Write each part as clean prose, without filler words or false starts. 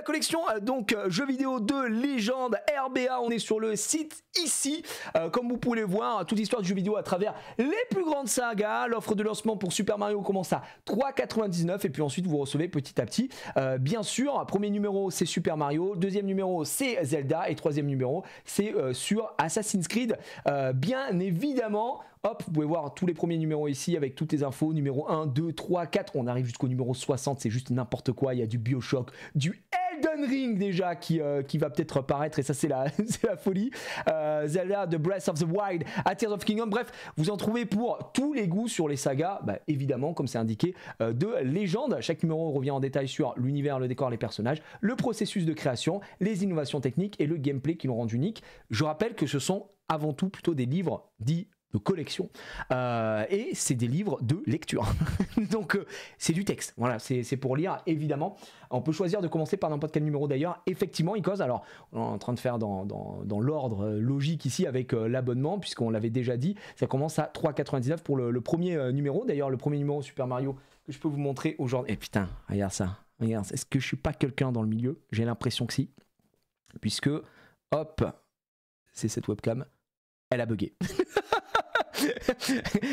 la collection donc jeux vidéo de légende RBA. On est sur le site ici. Comme vous pouvez le voir, toute l'histoire du jeu vidéo à travers les plus grandes sagas. L'offre de lancement pour Super Mario commence à 3,99 et puis ensuite vous recevez petit à petit. Bien sûr, premier numéro c'est Super Mario, deuxième numéro c'est Zelda et troisième numéro c'est sur Assassin's Creed. Bien évidemment. Hop, vous pouvez voir tous les premiers numéros ici avec toutes les infos. Numéro 1, 2, 3, 4. On arrive jusqu'au numéro 60. C'est juste n'importe quoi. Il y a du Bioshock, du Elden Ring déjà qui va peut-être paraître. Et ça, c'est la folie. Zelda, The Breath of the Wild, A Tears of Kingdom. Bref, vous en trouvez pour tous les goûts sur les sagas. Bah, évidemment, comme c'est indiqué, de légende. Chaque numéro revient en détail sur l'univers, le décor, les personnages, le processus de création, les innovations techniques et le gameplay qui l'ont rendu unique. Je rappelle que ce sont avant tout plutôt des livres dits de collection et c'est des livres de lecture donc c'est du texte, voilà, c'est pour lire évidemment. On peut choisir de commencer par n'importe quel numéro d'ailleurs, effectivement Icos. Alors on est en train de faire dans l'ordre logique ici avec l'abonnement puisqu'on l'avait déjà dit, ça commence à 3,99 pour le premier numéro. D'ailleurs le premier numéro Super Mario que je peux vous montrer aujourd'hui, et putain regarde ça, regarde, est-ce que je suis pas quelqu'un dans le milieu? J'ai l'impression que si, puisque hop, c'est cette webcam, elle a bugué.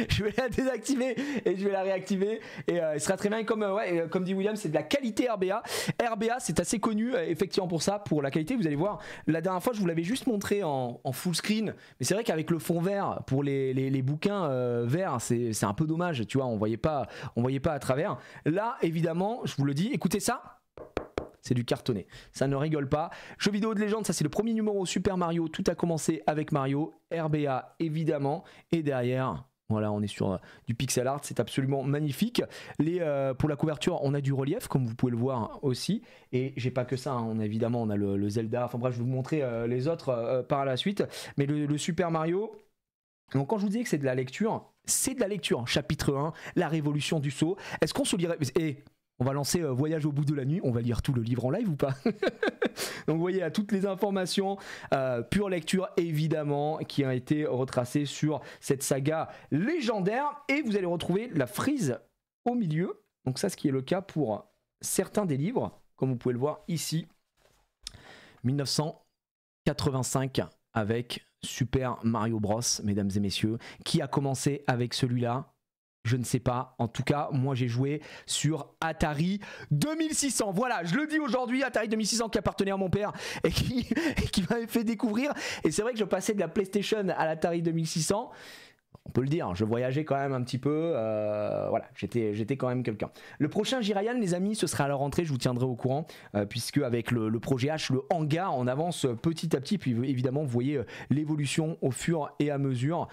Je vais la désactiver et je vais la réactiver et il sera très bien. Comme dit William, c'est de la qualité RBA. RBA, c'est assez connu effectivement pour ça, pour la qualité. Vous allez voir, la dernière fois je vous l'avais juste montré en full screen, mais c'est vrai qu'avec le fond vert pour les bouquins verts, c'est un peu dommage, tu vois, on voyait pas à travers. Là évidemment, je vous le dis, écoutez ça. C'est du cartonné, ça ne rigole pas. Jeux vidéo de légende, ça c'est le premier numéro Super Mario. Tout a commencé avec Mario, RBA évidemment. Et derrière, voilà, on est sur du pixel art, c'est absolument magnifique. Pour la couverture, on a du relief, comme vous pouvez le voir aussi. Et j'ai pas que ça, hein. On a le Zelda. Enfin bref, je vais vous montrer les autres par la suite. Mais le Super Mario. Donc quand je vous disais que c'est de la lecture, c'est de la lecture. Chapitre 1, la révolution du saut. Est-ce qu'on se lirait... On va lancer Voyage au bout de la nuit, on va lire tout le livre en live ou pas? Donc vous voyez, à toutes les informations, pure lecture évidemment, qui a été retracée sur cette saga légendaire. Et vous allez retrouver la frise au milieu. Donc ça, ce qui est le cas pour certains des livres, comme vous pouvez le voir ici. 1985 avec Super Mario Bros, mesdames et messieurs, qui a commencé avec celui-là. Je ne sais pas, en tout cas, moi j'ai joué sur Atari 2600. Voilà, je le dis aujourd'hui, Atari 2600 qui appartenait à mon père et qui m'avait fait découvrir. Et c'est vrai que je passais de la PlayStation à l'Atari 2600. On peut le dire, je voyageais quand même un petit peu, voilà, j'étais quand même quelqu'un. Le prochain Jirayan, les amis, ce sera à la rentrée, je vous tiendrai au courant, puisque avec le projet H, le hangar, on avance petit à petit, puis évidemment, vous voyez l'évolution au fur et à mesure,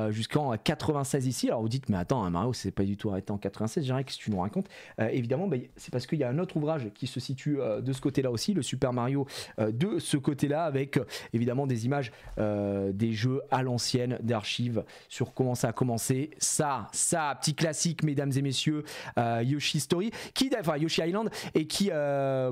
jusqu'en 96 ici. Alors vous dites, mais attends, Mario, c'est pas du tout arrêté en 96, je dirais que si tu nous racontes. Évidemment, c'est parce qu'il y a un autre ouvrage qui se situe de ce côté-là aussi, le Super Mario de ce côté-là, avec évidemment des images des jeux à l'ancienne, d'archives, sur comment ça a commencé, ça, petit classique, mesdames et messieurs, Yoshi Island, et qui,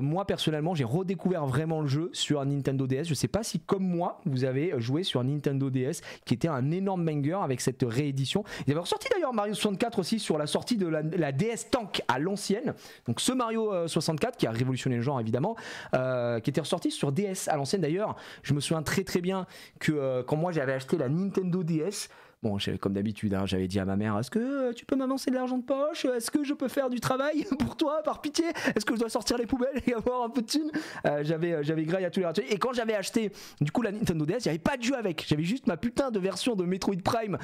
moi personnellement, j'ai redécouvert vraiment le jeu sur Nintendo DS. Je sais pas si, comme moi, vous avez joué sur Nintendo DS, qui était un énorme banger avec cette réédition. Il avait ressorti d'ailleurs Mario 64 aussi sur la sortie de la DS Tank à l'ancienne. Donc ce Mario 64 qui a révolutionné le genre évidemment, qui était ressorti sur DS à l'ancienne. D'ailleurs, je me souviens très très bien que quand moi j'avais acheté la Nintendo DS, bon, comme d'habitude, hein, j'avais dit à ma mère, est-ce que tu peux m'avancer de l'argent de poche? Est-ce que je peux faire du travail pour toi, par pitié? Est-ce que je dois sortir les poubelles et avoir un peu de thunes? J'avais graille à tous les râteliers. Et quand j'avais acheté, du coup, la Nintendo DS, j'avais pas de jeu avec. J'avais juste ma putain de version de Metroid Prime.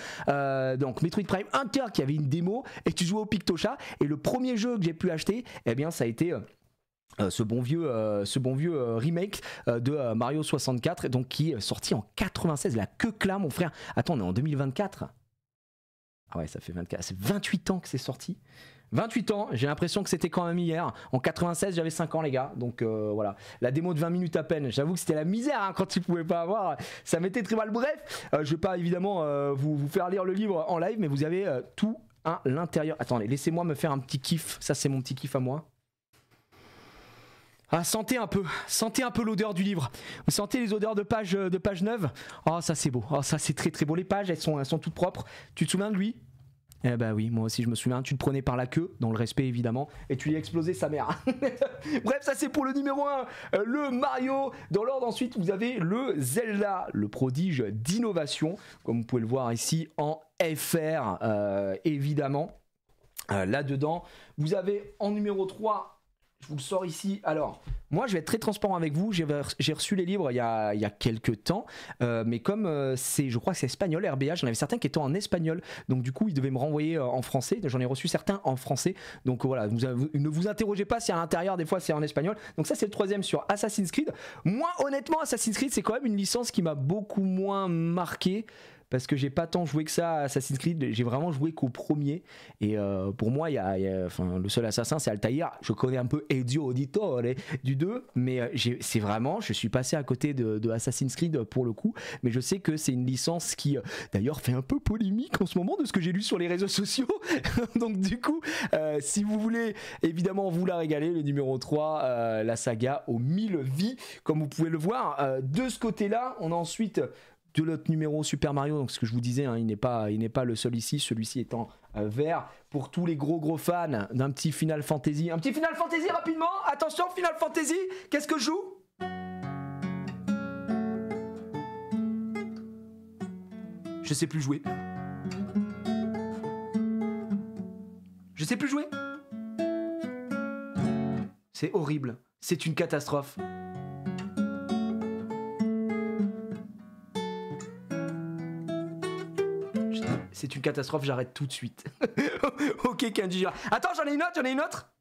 Donc, Metroid Prime Hunter qui avait une démo et tu jouais au Pictocha. Et le premier jeu que j'ai pu acheter, eh bien, ça a été... ce bon vieux remake de Mario 64, donc qui est sorti en 96, la queue là mon frère. Attends, on est en 2024. Ah ouais, ça fait 24, c'est 28 ans que c'est sorti. 28 ans, j'ai l'impression que c'était quand même hier. En 96, j'avais 5 ans les gars, donc voilà. La démo de 20 minutes à peine, j'avoue que c'était la misère hein, quand tu pouvais pas avoir. Ça m'était très mal. Bref, je vais pas évidemment vous faire lire le livre en live, mais vous avez tout à l'intérieur. Attendez, laissez-moi me faire un petit kiff, ça c'est mon petit kiff à moi. Ah, sentez un peu l'odeur du livre. Vous sentez les odeurs de page neuve. Oh, ça c'est beau. Oh, ça c'est très très beau. Les pages, elles sont toutes propres. Tu te souviens de lui? Eh bah oui, moi aussi je me souviens, tu te prenais par la queue, dans le respect évidemment, et tu lui explosais sa mère. Bref, ça c'est pour le numéro 1, le Mario. Dans l'ordre ensuite, vous avez le Zelda, le prodige d'innovation, comme vous pouvez le voir ici en FR, évidemment. Là-dedans, vous avez en numéro 3, je vous le sors ici. Alors, moi, je vais être très transparent avec vous. J'ai reçu les livres il y a quelques temps. Mais comme je crois que c'est espagnol, RBA, j'en avais certains qui étaient en espagnol. Donc, du coup, ils devaient me renvoyer en français. J'en ai reçu certains en français. Donc, voilà, ne vous interrogez pas si à l'intérieur, des fois, c'est en espagnol. Donc, ça, c'est le 3e sur Assassin's Creed. Moi, honnêtement, Assassin's Creed, c'est quand même une licence qui m'a beaucoup moins marqué. Parce que j'ai pas tant joué que ça à Assassin's Creed, j'ai vraiment joué qu'au premier. Et pour moi, le seul assassin, c'est Altaïr. Je connais un peu Ezio Auditore du 2, mais c'est vraiment, je suis passé à côté de Assassin's Creed pour le coup. Mais je sais que c'est une licence qui, d'ailleurs, fait un peu polémique en ce moment de ce que j'ai lu sur les réseaux sociaux. Donc, du coup, si vous voulez évidemment vous la régaler, le numéro 3, la saga aux 1000 vies, comme vous pouvez le voir. De ce côté-là, on a ensuite de l'autre numéro Super Mario, donc ce que je vous disais, hein, il n'est pas le seul ici, celui-ci étant vert pour tous les gros fans d'un petit Final Fantasy. Un petit Final Fantasy rapidement, attention Final Fantasy, qu'est-ce que je joue? Je sais plus jouer. Je sais plus jouer. C'est horrible, c'est une catastrophe. C'est une catastrophe, j'arrête tout de suite. Ok, Kenji. Attends, j'en ai une autre.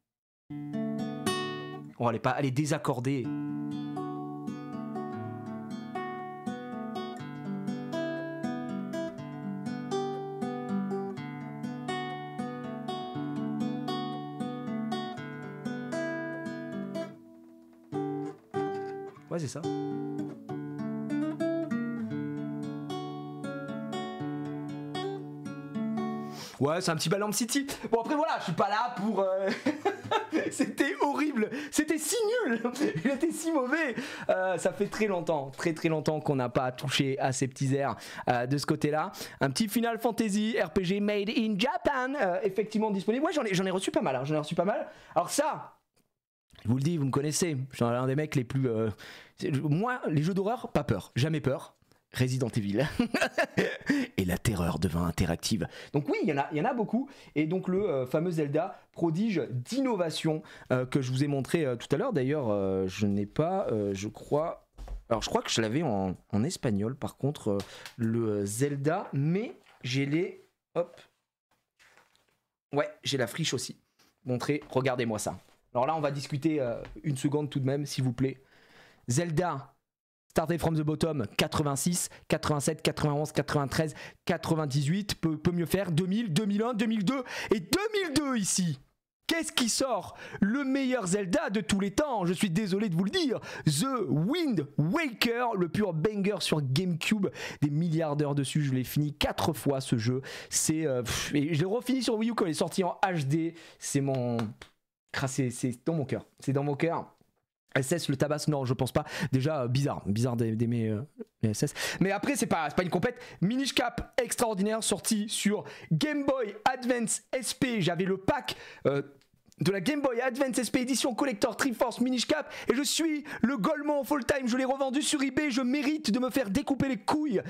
Oh, elle est désaccordée. Ouais, c'est ça. Ouais, c'est un petit Balance City. Bon, après, voilà, je suis pas là pour... C'était horrible. C'était si nul. Il était si mauvais. Ça fait très longtemps qu'on n'a pas touché à ces petits airs de ce côté-là. Un petit Final Fantasy RPG made in Japan, effectivement disponible. Ouais, j'en ai reçu pas mal. Alors ça, je vous le dis, vous me connaissez. Je suis un des mecs les plus... Moi, les jeux d'horreur, pas peur. Jamais peur. Resident Evil. Et la terreur devint interactive. Donc oui, il y en a beaucoup. Et donc le fameux Zelda, prodige d'innovation que je vous ai montré tout à l'heure. D'ailleurs, je n'ai pas, je crois... Alors je crois que je l'avais en espagnol, par contre, le Zelda. Mais j'ai les... Hop. Ouais, j'ai la friche aussi. Montrez, regardez-moi ça. Alors là, on va discuter une seconde tout de même, s'il vous plaît. Zelda... Started from the bottom, 86, 87, 91, 93, 98, peut mieux faire, 2000, 2001, 2002 et 2002 ici. Qu'est-ce qui sort? Le meilleur Zelda de tous les temps, je suis désolé de vous le dire. The Wind Waker, le pur banger sur GameCube, des milliards d'heures dessus, je l'ai fini 4 fois ce jeu. Et je l'ai refini sur Wii U quand il est sorti en HD, c'est dans mon cœur, c'est dans mon cœur. SS le tabasse, non je pense pas, déjà bizarre d'aimer les SS, mais après c'est pas une compète. Minish Cap extraordinaire sorti sur Game Boy Advance SP, j'avais le pack de la Game Boy Advance SP Edition Collector Triforce Minish Cap et je suis le Golemon full time, je l'ai revendu sur eBay, je mérite de me faire découper les couilles.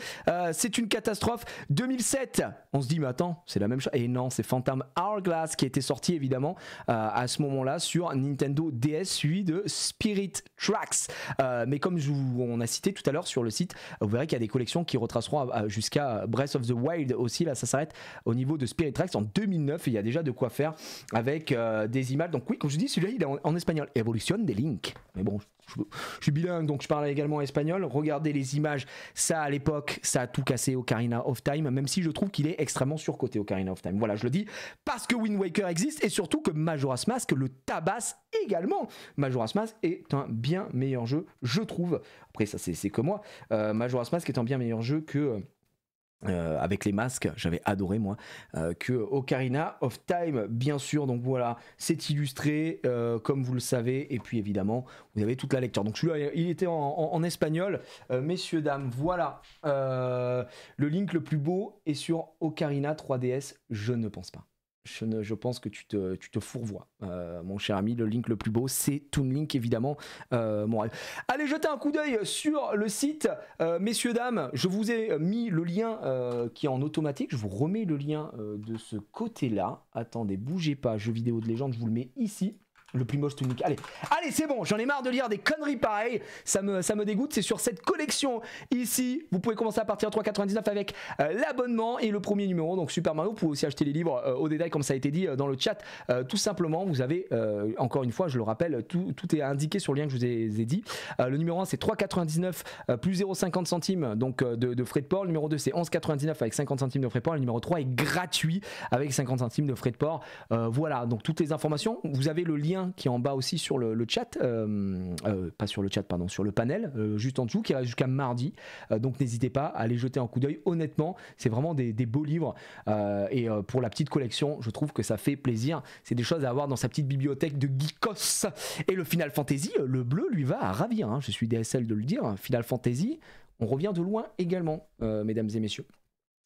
C'est une catastrophe. 2007, on se dit mais attends, c'est la même chose, et non, c'est Phantom Hourglass qui a été sorti évidemment à ce moment-là sur Nintendo DS, suivi de Spirit Tracks, mais comme on a cité tout à l'heure sur le site, vous verrez qu'il y a des collections qui retraceront jusqu'à Breath of the Wild aussi. Là ça s'arrête au niveau de Spirit Tracks en 2009 et il y a déjà de quoi faire avec des images. Donc oui, comme je dis, celui-là il est en espagnol, Evolution des Link, mais bon, je suis bilingue donc je parle également espagnol. Regardez les images, ça à l'époque ça a tout cassé Ocarina of Time, même si je trouve qu'il est extrêmement surcoté Ocarina of Time. Voilà, je le dis parce que Wind Waker existe et surtout que Majora's Mask le tabasse également. Majora's Mask est un bien meilleur jeu, je trouve. Après ça c'est que moi. Majora's Mask est un bien meilleur jeu que avec les masques, j'avais adoré moi, que Ocarina of Time, bien sûr. Donc voilà, c'est illustré comme vous le savez, et puis évidemment vous avez toute la lecture. Donc celui-là il était en espagnol, messieurs dames, voilà. Le Link le plus beau est sur Ocarina 3DS, je ne pense pas. Je pense que tu te fourvoies, mon cher ami. Le Link le plus beau, c'est Toon Link, évidemment, mon rêve. Allez, jetez un coup d'œil sur le site. Messieurs, dames, je vous ai mis le lien qui est en automatique. Je vous remets le lien de ce côté-là. Attendez, bougez pas. Jeux vidéo de légende, je vous le mets ici. Le plus moche Toon Link. Allez, c'est bon, j'en ai marre de lire des conneries pareilles. Ça me dégoûte. C'est sur cette collection ici. Vous pouvez commencer à partir de 3,99 avec l'abonnement et le premier numéro. Donc Super Mario. Vous pouvez aussi acheter les livres au détail, comme ça a été dit dans le chat. Tout simplement, vous avez, encore une fois, je le rappelle, tout est indiqué sur le lien que je vous ai dit. Le numéro 1, c'est 3,99 plus 0,50 centimes donc, de frais de port. Le numéro 2, c'est 11,99 avec 50 centimes de frais de port. Le numéro 3 est gratuit avec 50 centimes de frais de port. Voilà, donc toutes les informations. Vous avez le lien qui est en bas aussi sur le chat, pas sur le chat, pardon, sur le panel, juste en dessous, qui reste jusqu'à mardi. Donc n'hésitez pas à aller jeter un coup d'œil. Honnêtement, c'est vraiment des beaux livres. Et pour la petite collection, je trouve que ça fait plaisir. C'est des choses à avoir dans sa petite bibliothèque de geekos. Et le Final Fantasy, le bleu, lui va à ravir. Hein. Je suis DSL de le dire. Final Fantasy, on revient de loin également, mesdames et messieurs.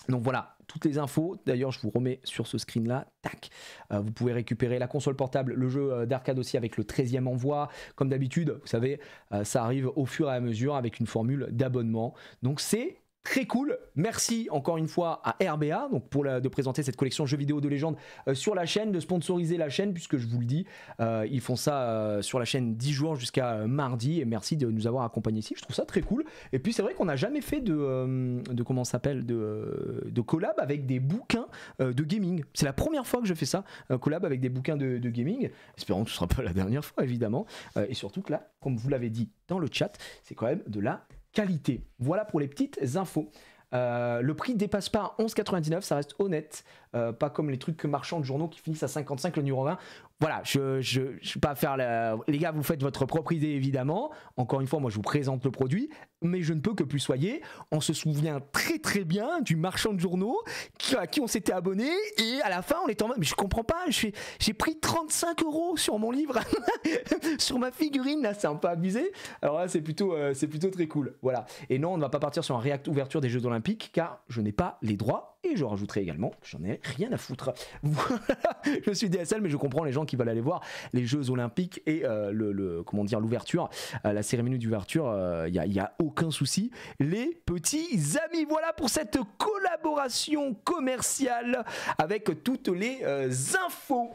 Donc voilà, toutes les infos. D'ailleurs, je vous remets sur ce screen là. Tac. Vous pouvez récupérer la console portable, le jeu d'arcade aussi avec le 13e envoi. Comme d'habitude, vous savez, ça arrive au fur et à mesure avec une formule d'abonnement. Donc c'est très cool. Merci encore une fois à RBA donc de présenter cette collection jeux vidéo de légende sur la chaîne, de sponsoriser la chaîne, puisque je vous le dis, ils font ça sur la chaîne 10 jours jusqu'à mardi, et merci de nous avoir accompagnés ici. Je trouve ça très cool. Et puis c'est vrai qu'on n'a jamais fait de comment ça s'appelle, de collab avec des bouquins de gaming. C'est la première fois que je fais ça, collab avec des bouquins de gaming. Espérons que ce ne sera pas la dernière fois, évidemment. Et surtout que là, comme vous l'avez dit dans le chat, c'est quand même de la qualité. Voilà pour les petites infos. Le prix dépasse pas 11,99, ça reste honnête, pas comme les trucs marchands de journaux qui finissent à 55 le numéro 20. Voilà, je vais pas faire les gars, vous faites votre propre idée évidemment. Encore une fois, moi je vous présente le produit, mais je ne peux que plus soyer. On se souvient très très bien du marchand de journaux à qui on s'était abonné, et à la fin on était en mode mais je comprends pas, j'ai pris 35 € sur mon livre, sur ma figurine là, c'est un peu abusé. Alors là c'est plutôt très cool. Voilà. Et non, on ne va pas partir sur un react ouverture des Jeux Olympiques car je n'ai pas les droits, et je rajouterai également que j'en ai rien à foutre. Voilà. Je suis DSL, mais je comprends les gens qui veulent aller voir les Jeux Olympiques et comment dire, l'ouverture, la cérémonie d'ouverture, il y a aucun souci, les petits amis. Voilà pour cette collaboration commerciale avec toutes les infos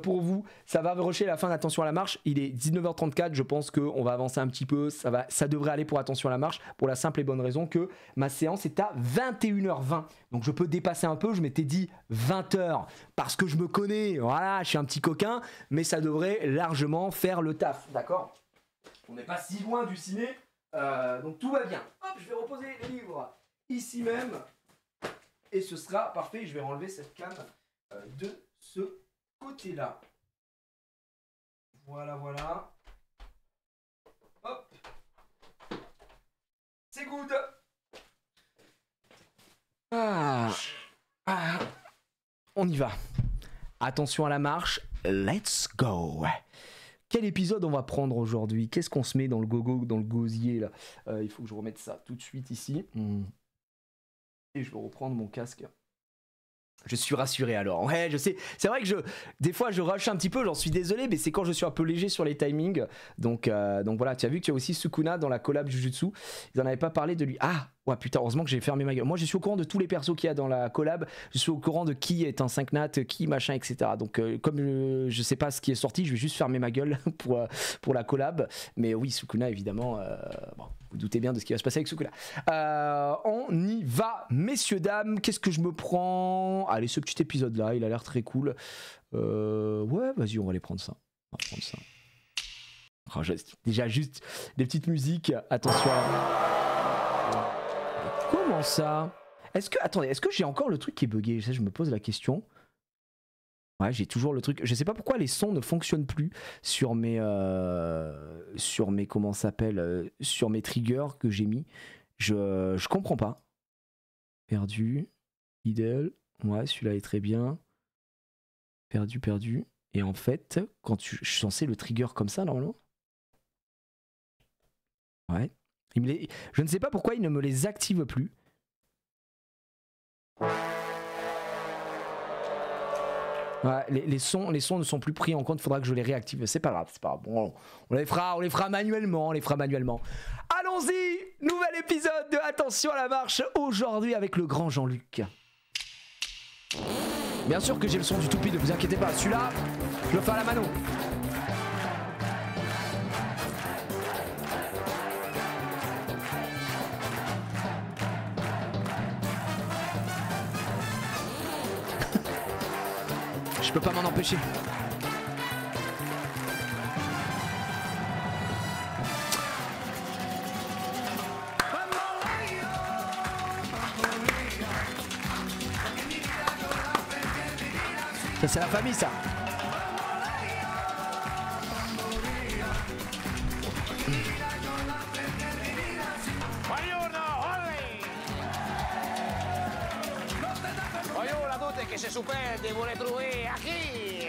pour vous. Ça va rusher la fin d'Attention à la marche. Il est 19h34, je pense qu'on va avancer un petit peu. Ça devrait aller pour Attention à la marche, pour la simple et bonne raison que ma séance est à 21h20. Donc je peux dépasser un peu, je m'étais dit 20h parce que je me connais, voilà, je suis un petit coquin, mais ça devrait largement faire le taf, d'accord? On n'est pas si loin du ciné, donc tout va bien. Hop, je vais reposer les livres ici même, et ce sera parfait. Je vais enlever cette canne de ce côté-là. Voilà, voilà. Hop. C'est good. On y va. Attention à la marche. Let's go. Quel épisode on va prendre aujourd'hui? Qu'est-ce qu'on se met dans le gosier là? Il faut que je remette ça tout de suite ici. Et je vais reprendre mon casque. Je suis rassuré alors. Ouais, je sais. C'est vrai que des fois je rush un petit peu, j'en suis désolé, mais c'est quand je suis un peu léger sur les timings. Donc voilà, tu as vu qu'il y a aussi Sukuna dans la collab Jujutsu. Ils en avaient pas parlé de lui. Ah, ouais, putain, heureusement que j'ai fermé ma gueule. Moi, je suis au courant de tous les persos qu'il y a dans la collab. Je suis au courant de qui est un 5 nat, qui machin, etc. Donc, comme je sais pas ce qui est sorti, je vais juste fermer ma gueule pour la collab. Mais oui, Sukuna, évidemment. Bon, vous doutez bien de ce qui va se passer avec Sukuna. On y va, messieurs, dames. Qu'est-ce que je me prends? Allez, ce petit épisode-là, il a l'air très cool. Ouais, vas-y, on va aller prendre ça. On va prendre ça. Oh, déjà, juste des petites musiques. Attention à... Comment ça? Attendez, est-ce que j'ai encore le truc qui est bugué? Ça, je me pose la question. Ouais, j'ai toujours le truc. Je sais pas pourquoi les sons ne fonctionnent plus sur mes comment ça s'appelle, sur mes triggers que j'ai mis. Je comprends pas. Perdu. Idle. Ouais, celui-là est très bien. Perdu, perdu. Et en fait, quand je suis censé le trigger comme ça, normalement. Ouais. Je ne sais pas pourquoi il ne me les active plus. Ouais, les sons ne sont plus pris en compte, il faudra que je les réactive. C'est pas grave, c'est pas grave. Bon, on les fera manuellement, Allons-y, nouvel épisode de Attention à la marche, aujourd'hui avec le grand Jean-Luc. Bien sûr que j'ai le son du toupie, ne vous inquiétez pas, celui-là, je le fais à la mano. Je peux pas m'en empêcher. Ça c'est la famille ça. Se superde vuole trouver à qui?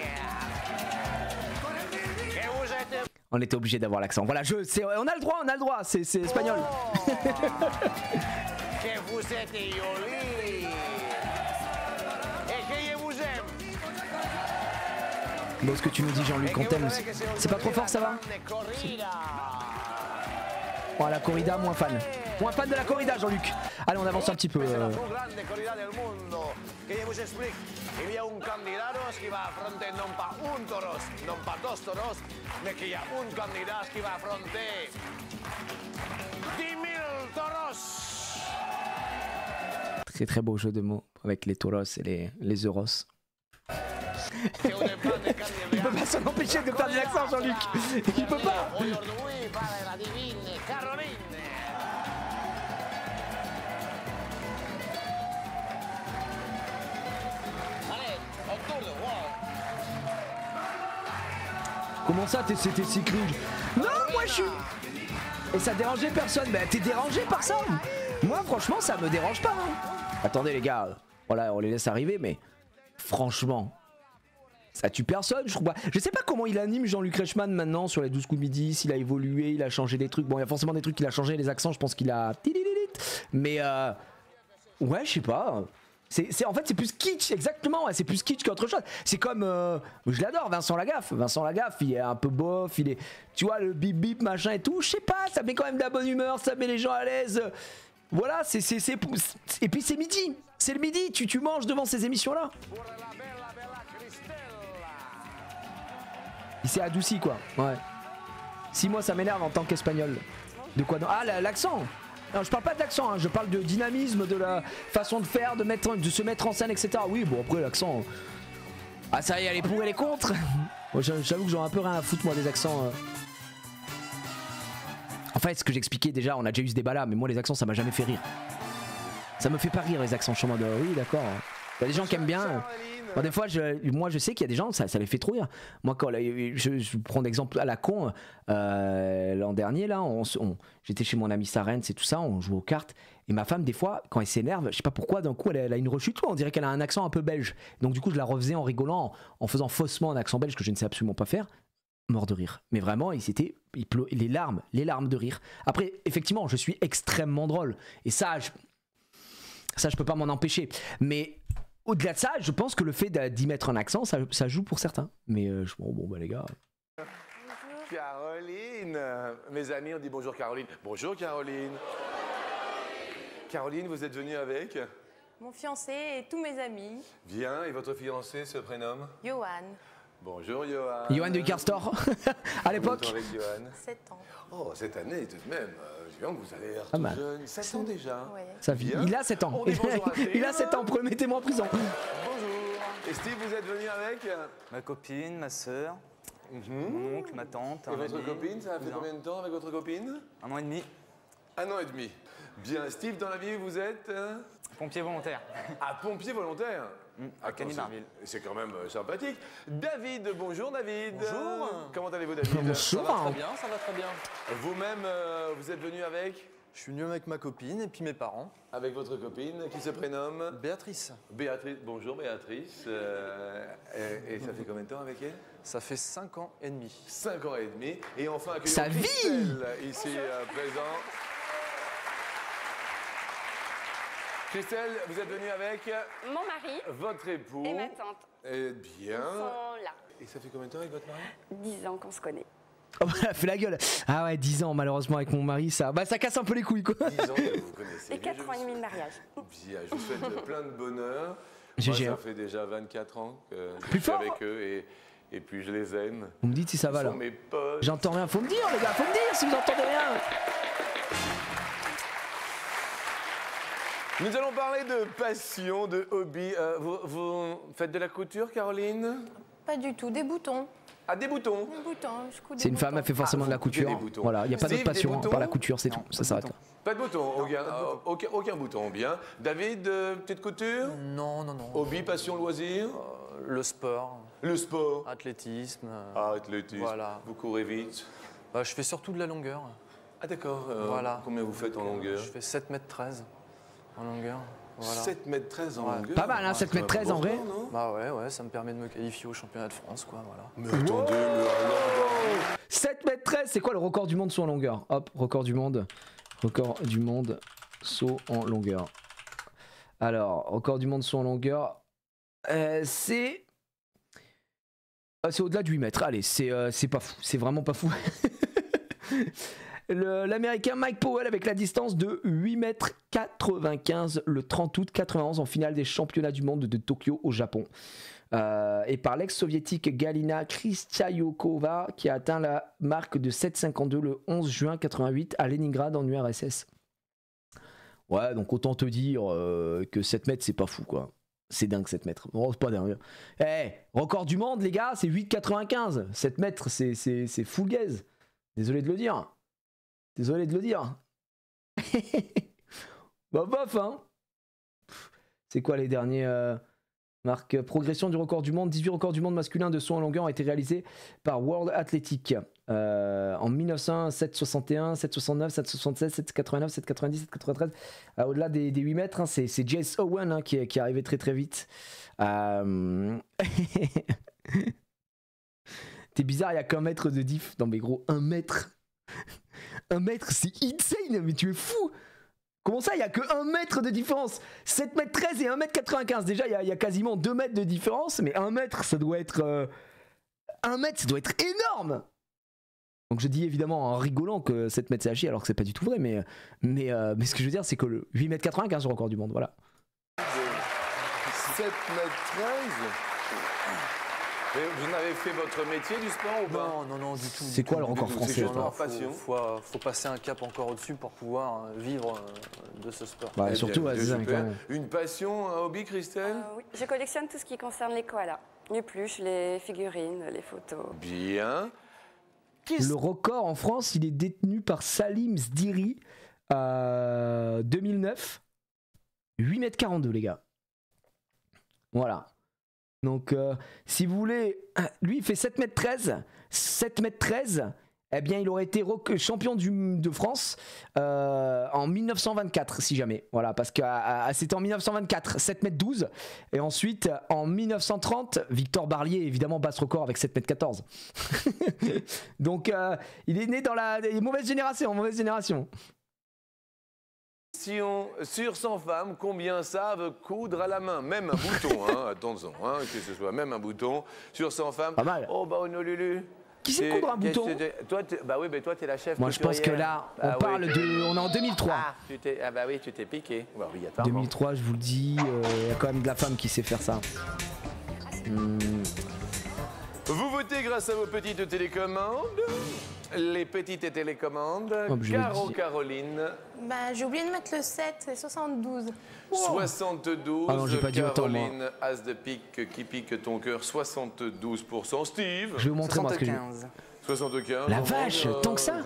On était obligé d'avoir l'accent. Voilà, on a le droit, c'est espagnol. Oh, que vous êtes joli et que je vous aime. Bon, ce que tu nous dis Jean-Luc, on t'aime aussi. C'est pas trop fort, ça va? Oh, la corrida, moins fan. Moins fan de la corrida, Jean-Luc. Allez, on avance un petit peu. Que je vous explique, il y a un candidat qui va affronter non pas un toros, non pas dos toros, mais qu'il y a un candidat qui va affronter 10 000 toros. Très très beau jeu de mots avec les toros et les euros. Il peut pas s'en empêcher de faire de l'accent, Jean-Luc. Il peut pas. Aujourd'hui, par la divine Caroline. Comment ça, c'était si cringe? Non, moi je suis... Et ça dérangeait personne. Bah t'es dérangé par ça? Moi franchement ça me dérange pas. Attendez les gars, voilà, on les laisse arriver, mais franchement, ça tue personne, je trouve pas. Je sais pas comment il anime Jean-Luc Reichmann maintenant sur les 12 coups de midi, s'il a évolué, il a changé des trucs. Bon, il y a forcément des trucs qu'il a changé, les accents, je pense qu'il a... Mais ouais, je sais pas. En fait c'est plus kitsch, exactement, c'est plus kitsch qu'autre chose. C'est comme, je l'adore, Vincent Lagaffe. Vincent Lagaffe, il est un peu bof, il est, tu vois, le bip bip machin et tout, je sais pas, ça met quand même de la bonne humeur, ça met les gens à l'aise. Voilà, et puis c'est midi, c'est le midi, tu manges devant ces émissions-là. Il s'est adouci quoi, ouais. Si moi ça m'énerve en tant qu'espagnol. De quoi non? Ah, l'accent. Non, je parle pas d'accent, hein, je parle de dynamisme, de la façon de faire, de se mettre en scène, etc. Oui, bon après l'accent... Ah ça y est, les pour et les contre. J'avoue que j'en ai un peu rien à foutre moi des accents. En fait, ce que j'expliquais déjà, on a déjà eu ce débat là, mais moi les accents ça m'a jamais fait rire. Ça me fait pas rire les accents, je suis en mode oui d'accord. Il y a des gens qui aiment bien. Bon, des fois, moi je sais qu'il y a des gens, ça les fait trop rire. Moi, quand je prends d'exemple à la con, l'an dernier, là, j'étais chez mon ami Sarens et tout ça, on jouait aux cartes. Et ma femme, des fois, quand elle s'énerve, je sais pas pourquoi, d'un coup, elle a une rechute, on dirait qu'elle a un accent un peu belge. Donc, du coup, je la refaisais en rigolant, en faisant faussement un accent belge que je ne sais absolument pas faire. Mort de rire. Mais vraiment, les larmes de rire. Après, effectivement, je suis extrêmement drôle. Et ça, je peux pas m'en empêcher. Mais. Au-delà de ça, je pense que le fait d'y mettre un accent, ça joue pour certains. Mais bon bah les gars. Bonjour. Caroline, mes amis, on dit bonjour Caroline. Bonjour Caroline. Caroline, vous êtes venue avec? Mon fiancé et tous mes amis. Bien, et votre fiancé se prénomme? Johan. Bonjour Johan. Johan de Icar Store, à l'époque. Avec Johan? 7 ans. Oh, cette année tout de même. Johan, vous avez l'air tout jeune. 7 ans déjà. Ouais. Ça vit. Il a 7 ans. Il a 7 ans, mettez-moi en prison. Bonjour. Et Steve, vous êtes venu avec? Ma copine, ma soeur, mon oncle, ma tante. Et votre copine, ça a fait combien de temps avec votre copine? 1 an et demi. 1 an et demi. Bien, Steve, dans la vie, vous êtes Pompier volontaire. Ah, pompier volontaire à Cagny-Marville. C'est quand même sympathique. David, bonjour David. Bonjour. Comment allez-vous David? Bonjour. Ça va très bien, ça va très bien. Vous-même, vous êtes venu avec? Je suis venu avec ma copine et puis mes parents. Avec votre copine qui se prénomme Béatrice. Béatrice. Bonjour Béatrice. Et ça fait combien de temps avec elle? Ça fait 5 ans et demi. 5 ans et demi. Et enfin, accueillons Sa vie Christelle, ici présent. Christelle, vous êtes venue avec Mon mari votre époux. et ma tante Eh bien. sont là. Et ça fait combien de temps avec votre mari? 10 ans qu'on se connaît. Oh, bah, elle a fait la gueule. Ah ouais, 10 ans malheureusement avec mon mari, ça casse un peu les couilles quoi. 10 ans que vous connaissez. Et bien, 4 ans et demi de mariage. Bien, je vous souhaite plein de bonheur. GG. Moi, ça fait déjà 24 ans que je Plus suis fort. avec eux et puis je les aime. Vous me dites si ça va Ils là. sont mes potes. J'entends rien, faut me dire les gars, faut me dire si vous entendez rien. Nous allons parler de passion, de hobby. Vous faites de la couture, Caroline? Pas du tout, des boutons. Ah, des boutons. Des boutons, je couds des C'est une femme, boutons. elle fait forcément de la vous coupez couture. des boutons. Voilà, il n'y a pas Steve, d'autre passion des à boutons? part la couture, c'est Non, tout. pas Ça de s'arrête là. boutons. Pas de boutons, aucun bouton, bien. David, petite couture? Non, non, non. Hobby, passion, loisir? Le sport, Le sport? athlétisme. Athlétisme. Voilà. Vous courez vite? Bah, je fais surtout de la longueur. Ah d'accord. Voilà. Combien vous faites en longueur? Je fais 7,13 m en longueur. Voilà. 7,13 m en Ouais. longueur? Pas mal, hein, 7,13 m en vrai. Non Bah ouais, ça me permet de me qualifier au championnat de France, quoi, voilà. mais attendez, mais alors... 7,13 m, c'est quoi le record du monde saut en longueur? Hop, record du monde. Record du monde saut en longueur. Alors, record du monde saut en longueur. C'est au-delà de 8 mètres. Allez, c'est pas fou. C'est vraiment pas fou. L'américain Mike Powell avec la distance de 8,95 m le 30 août 91 en finale des championnats du monde de Tokyo au Japon. Et par l'ex-soviétique Galina Krystyakova qui a atteint la marque de 7,52 le 11 juin 88 à Leningrad en URSS. Ouais, donc autant te dire que 7 mètres c'est pas fou quoi. C'est dingue 7 mètres. Oh, c'est pas dingue. Record du monde les gars, c'est 8,95. 7 mètres c'est full gaze. Désolé de le dire. Désolé de le dire. Bah bof hein. C'est quoi les derniers marques? Progression du record du monde. 18 records du monde masculin de saut en longueur ont été réalisés par World Athletic. En 1900, 761, 769, 776, 789, 790, 793. Au-delà des 8 mètres, hein, c'est Jess Owen hein, qui est arrivé très très vite. T'es bizarre, il n'y a qu'un mètre de diff. Non mais gros, 1 mètre. 1 mètre, c'est insane, mais tu es fou. Comment ça, il n'y a que 1 mètre de différence? 7,13 m et 1,95 m. Déjà, il y a quasiment 2 mètres de différence, mais 1 mètre, ça doit être... 1 mètre, ça doit être énorme. Donc je dis évidemment en rigolant que 7 mètres c'est agi, alors que c'est pas du tout vrai, mais ce que je veux dire, c'est que le 8,95 m, c'est le record du monde, voilà. 7,13 m. Et vous avez fait votre métier du sport ou pas? Non, du tout. C'est quoi le record du tout, français c'est juste toi en passion. Faut passer un cap encore au-dessus pour pouvoir vivre de ce sport. Ouais, Eh surtout, bien, ouais, c'est ça, super. quand même. Une passion, un hobby, Christelle? Oui. Je collectionne tout ce qui concerne les koalas. Les peluches, les figurines, les photos. Bien. Le record en France, il est détenu par Salim Zdiri, 2009, 8,42 m les gars. Voilà. Donc, si vous voulez, lui il fait 7,13 m. 7,13 m, eh bien il aurait été champion de France en 1924, si jamais. Voilà, parce que c'était en 1924, 7,12 m. Et ensuite, en 1930, Victor Barlier, évidemment, bat ce record avec 7,14 m. Donc, il est né dans la mauvaise génération. Sur 100 femmes, combien savent coudre à la main? Même un bouton, hein, attention, hein, que ce soit même un bouton. Sur 100 femmes. Pas mal. Oh, bah, non, Lulu. Qui sait coudre un bouton? Toi, bah oui, mais toi, t'es la chef. Moi, je pense que là, on parle de... On est en 2003. Ah, bah oui, tu t'es piqué. Ouais, obligatoirement. 2003, je vous le dis, il y a quand même de la femme qui sait faire ça. Vous votez grâce à vos petites télécommandes. Les petites télécommandes. Oh, je l'ai dit. Caroline. Bah, j'ai oublié de mettre le 7, c'est 72. 72. Ah non, j'ai pas dit autant, moi. Caroline, as de pique qui pique ton cœur, 72%. Steve. Je vais vous montrer moi ce que j'ai. 75. 75. La vache, tant que ça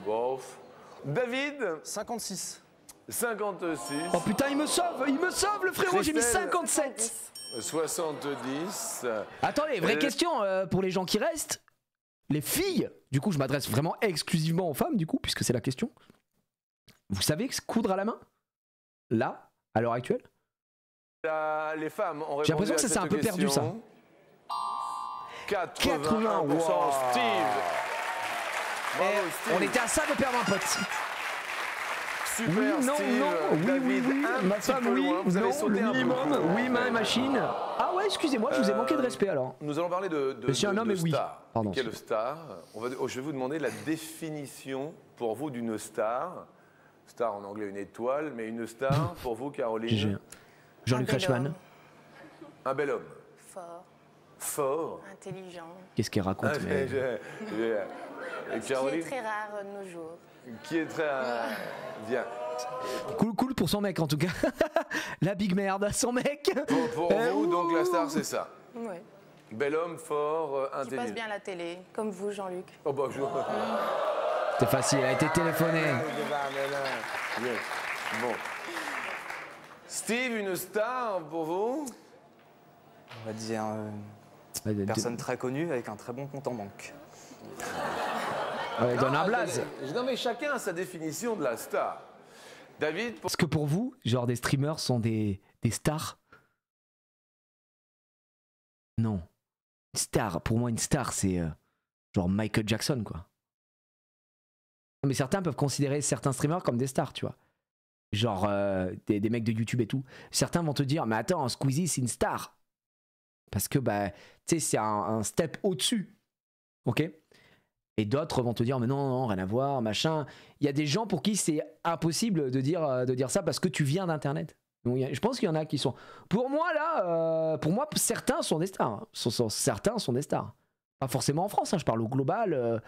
Bof. David. 56. 56. Oh putain, il me sauve le frérot, j'ai mis Christelle. 57. 70. Attendez, vraie question pour les gens qui restent. Les filles, du coup je m'adresse vraiment exclusivement aux femmes du coup, puisque c'est la question. Vous savez coudre à la main? Là, à l'heure actuelle? Les femmes ont J'ai répondu l'impression à que ça, c'est cette un peu perdu, ça. question. 80, 81%, wow. Steve. Bravo, Eh, Steve. on était à ça de perdre un pote. Super, Oui, non, Steve. non, oui, David, oui, un ma petit femme, peu oui, loin. Vous avez non, sauté le un peu minimum, court. oui, ma machine. Ah ouais, excusez-moi, je vous ai manqué de respect alors. Nous allons parler de Je suis un homme et oui. star. Pardon. Quelle star? Je vais vous demander la définition pour vous d'une star. Star en anglais, une étoile, mais une star pour vous, Caroline? GG. Jean-Luc Un bel Reichmann, homme, Un bel homme. fort, Fort. intelligent, qu'est-ce qu'elle raconte Ah, mais... Et qui Caroline, est très rare de nos jours. qui est très bien. Cool pour son mec en tout cas. La big merde, son mec. Pour vous, donc la star, c'est ça. Ouais. Bel homme, fort, Qui passe intelligent. bien à la télé, comme vous, Jean-Luc. Oh bah, C'était facile, elle a été téléphonée. Bon. Steve, une star pour vous? On va dire personne très connue avec un très bon compte en banque. Donne un Ah, blaze. attendez. Non mais chacun a sa définition de la star. David, pour... Parce que pour vous, genre des streamers sont des stars? Non. Une star, pour moi une star c'est genre Michael Jackson quoi. Mais certains peuvent considérer certains streamers comme des stars, tu vois. Genre des mecs de YouTube et tout. Certains vont te dire, mais attends, Squeezie c'est une star. Parce que bah, tu sais, c'est un step au-dessus. Ok? Et d'autres vont te dire, mais non, non, rien à voir, machin. Il y a des gens pour qui c'est impossible de dire ça parce que tu viens d'Internet. Donc, je pense qu'il y en a qui sont. Pour moi, là, certains sont des stars. Hein. Certains sont des stars. Pas forcément en France, hein, je parle au global,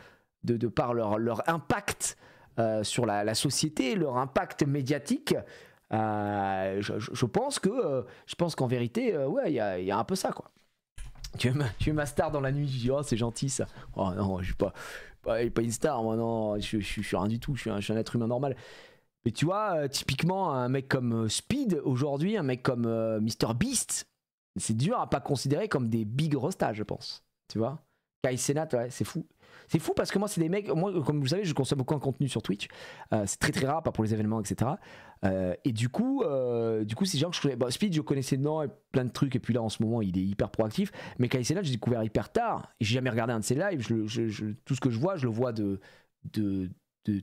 de par leur impact sur la société, leur impact médiatique. Je pense qu'en vérité, ouais, il y a un peu ça, quoi. Tu es ma star dans la nuit, je dis oh c'est gentil ça. Oh non, je suis pas une star, moi non, je suis rien du tout, je suis un être humain normal. Mais tu vois, typiquement un mec comme Speed aujourd'hui, un mec comme Mr Beast, c'est dur à pas considérer comme des big rostas, je pense. Tu vois, Kai Cenat, ouais, c'est fou. C'est fou parce que moi, c'est des mecs. Moi, comme vous savez, je consomme beaucoup de contenu sur Twitch. C'est très très rare, pas pour les événements, etc. Et du coup, c'est gens que je connais. Bah, Speed, je connaissais dedans et plein de trucs. Et puis là, en ce moment, il est hyper proactif. Mais Kai Cenat, j'ai découvert hyper tard. Et j'ai jamais regardé un de ses lives. Tout ce que je le vois de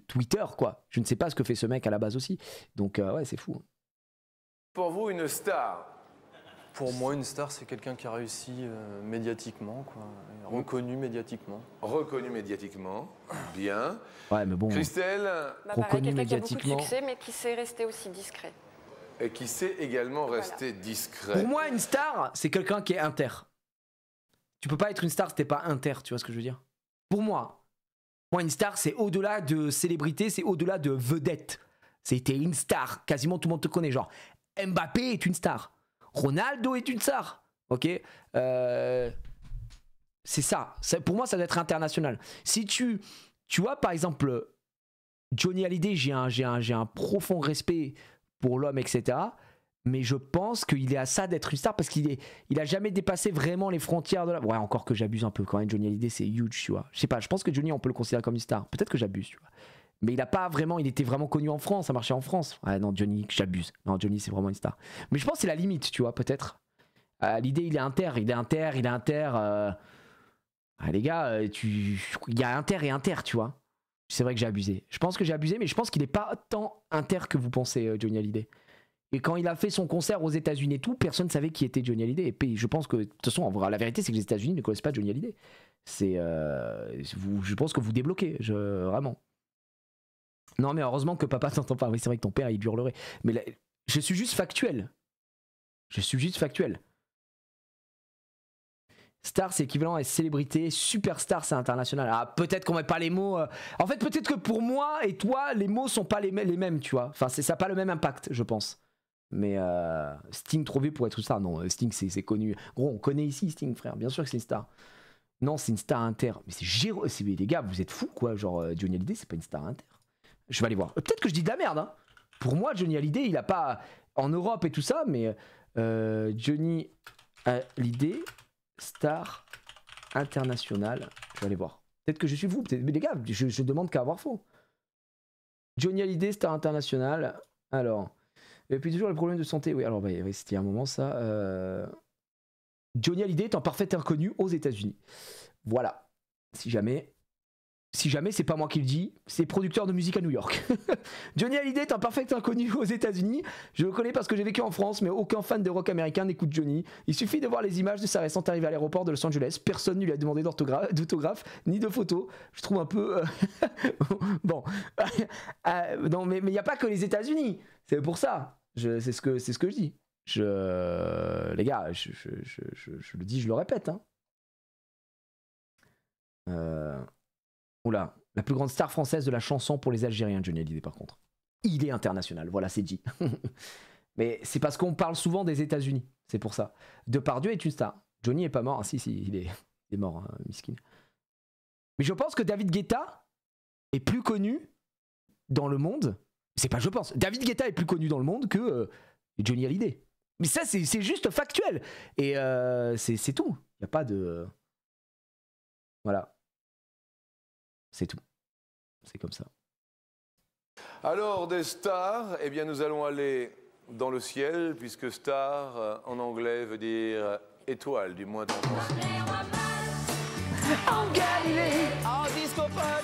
Twitter, quoi. Je ne sais pas ce que fait ce mec à la base aussi. Donc, ouais, c'est fou. Pour vous, une star? Pour moi, une star, c'est quelqu'un qui a réussi médiatiquement, quoi, reconnu médiatiquement. Reconnu médiatiquement, bien. Ouais, mais bon. Christelle, Bah, Reconnu pareil, quelqu'un qui a beaucoup de médiatiquement. succès, mais qui sait rester aussi discret. et qui sait également rester discret. Pour moi, une star, c'est quelqu'un qui est inter. Tu peux pas être une star si t'es pas inter, tu vois ce que je veux dire? Pour moi, une star, c'est au-delà de célébrité, c'est au-delà de vedette. C'était une star, quasiment tout le monde te connaît. Genre, Mbappé est une star. Ronaldo est une star. Ok, c'est ça. Pour moi, ça doit être international. Si tu vois, par exemple, Johnny Hallyday, j'ai un profond respect pour l'homme, etc. Mais je pense qu'il est à ça d'être une star parce qu'il a jamais dépassé vraiment les frontières de la. Ouais, encore que j'abuse un peu quand même. Johnny Hallyday, c'est huge, tu vois. Je sais pas, je pense que Johnny, on peut le considérer comme une star. Peut-être que j'abuse, tu vois. Mais il était vraiment connu en France, ça marchait en France. Ouais, non, Johnny, j'abuse. Non, Johnny, c'est vraiment une star. Mais je pense que c'est la limite, tu vois, peut-être. L'idée, il est inter. Les gars, il y a inter et inter, tu vois. C'est vrai que j'ai abusé. Je pense que j'ai abusé, mais je pense qu'il n'est pas tant inter que vous pensez, Johnny Hallyday. Et quand il a fait son concert aux États-Unis et tout, personne ne savait qui était Johnny Hallyday. Et puis, je pense que, de toute façon, la vérité, c'est que les États-Unis ne connaissent pas Johnny Hallyday. Je pense que vous débloquez, vraiment. Non, mais heureusement que papa t'entend pas. Oui, c'est vrai que ton père, il hurlerait. Mais là, je suis juste factuel. Star, c'est équivalent à célébrité. Superstar, c'est international. Ah, peut-être qu'on met pas les mots. En fait, peut-être que pour moi et toi, les mots sont pas les mêmes, tu vois. Enfin, ça n'a pas le même impact, je pense. Mais Sting, trop vieux pour être une star. Non, Sting, c'est connu. Gros, on connaît ici Sting, frère. Bien sûr que c'est une star. Non, c'est une star inter. Mais les gars, vous êtes fous, quoi. Genre, Johnny Hallyday, c'est pas une star inter. Je vais aller voir. Peut-être que je dis de la merde. Hein. Pour moi, Johnny Hallyday, il a pas. En Europe et tout ça, mais Johnny Hallyday, star international. Je vais aller voir. Peut-être que je suis fou. Mais les gars, je demande qu'à avoir faux. Johnny Hallyday, star international. Alors, et puis toujours les problèmes de santé. Oui, alors oui, c'était un moment ça. Johnny Hallyday est un parfait inconnu aux États-Unis. Voilà. Si jamais c'est pas moi qui le dis, c'est producteur de musique à New York. Johnny Hallyday est un parfait inconnu aux États-Unis. Je le connais parce que j'ai vécu en France, mais aucun fan de rock américain n'écoute Johnny. Il suffit de voir les images de sa récente arrivée à l'aéroport de Los Angeles. Personne ne lui a demandé d'autographe ni de photo. Je trouve un peu bon. Non, mais il n'y a pas que les États-Unis. C'est pour ça. C'est ce que je dis. Les gars, je le dis, je le répète. Oula, la plus grande star française de la chanson pour les Algériens, Johnny Hallyday par contre. Il est international, voilà, c'est dit. Mais c'est parce qu'on parle souvent des États-Unis, c'est pour ça. Depardieu est une star. Johnny est pas mort, ah, si, il est mort, hein, miskin. Mais je pense que David Guetta est plus connu dans le monde. C'est pas je pense. David Guetta est plus connu dans le monde que Johnny Hallyday. Mais ça, c'est juste factuel. Et c'est tout. Il n'y a pas de... Voilà. C'est tout. C'est comme ça. Alors, des stars, eh bien, nous allons aller dans le ciel, puisque star, en anglais, veut dire étoile, du moins en français. En Galilée, en discopole.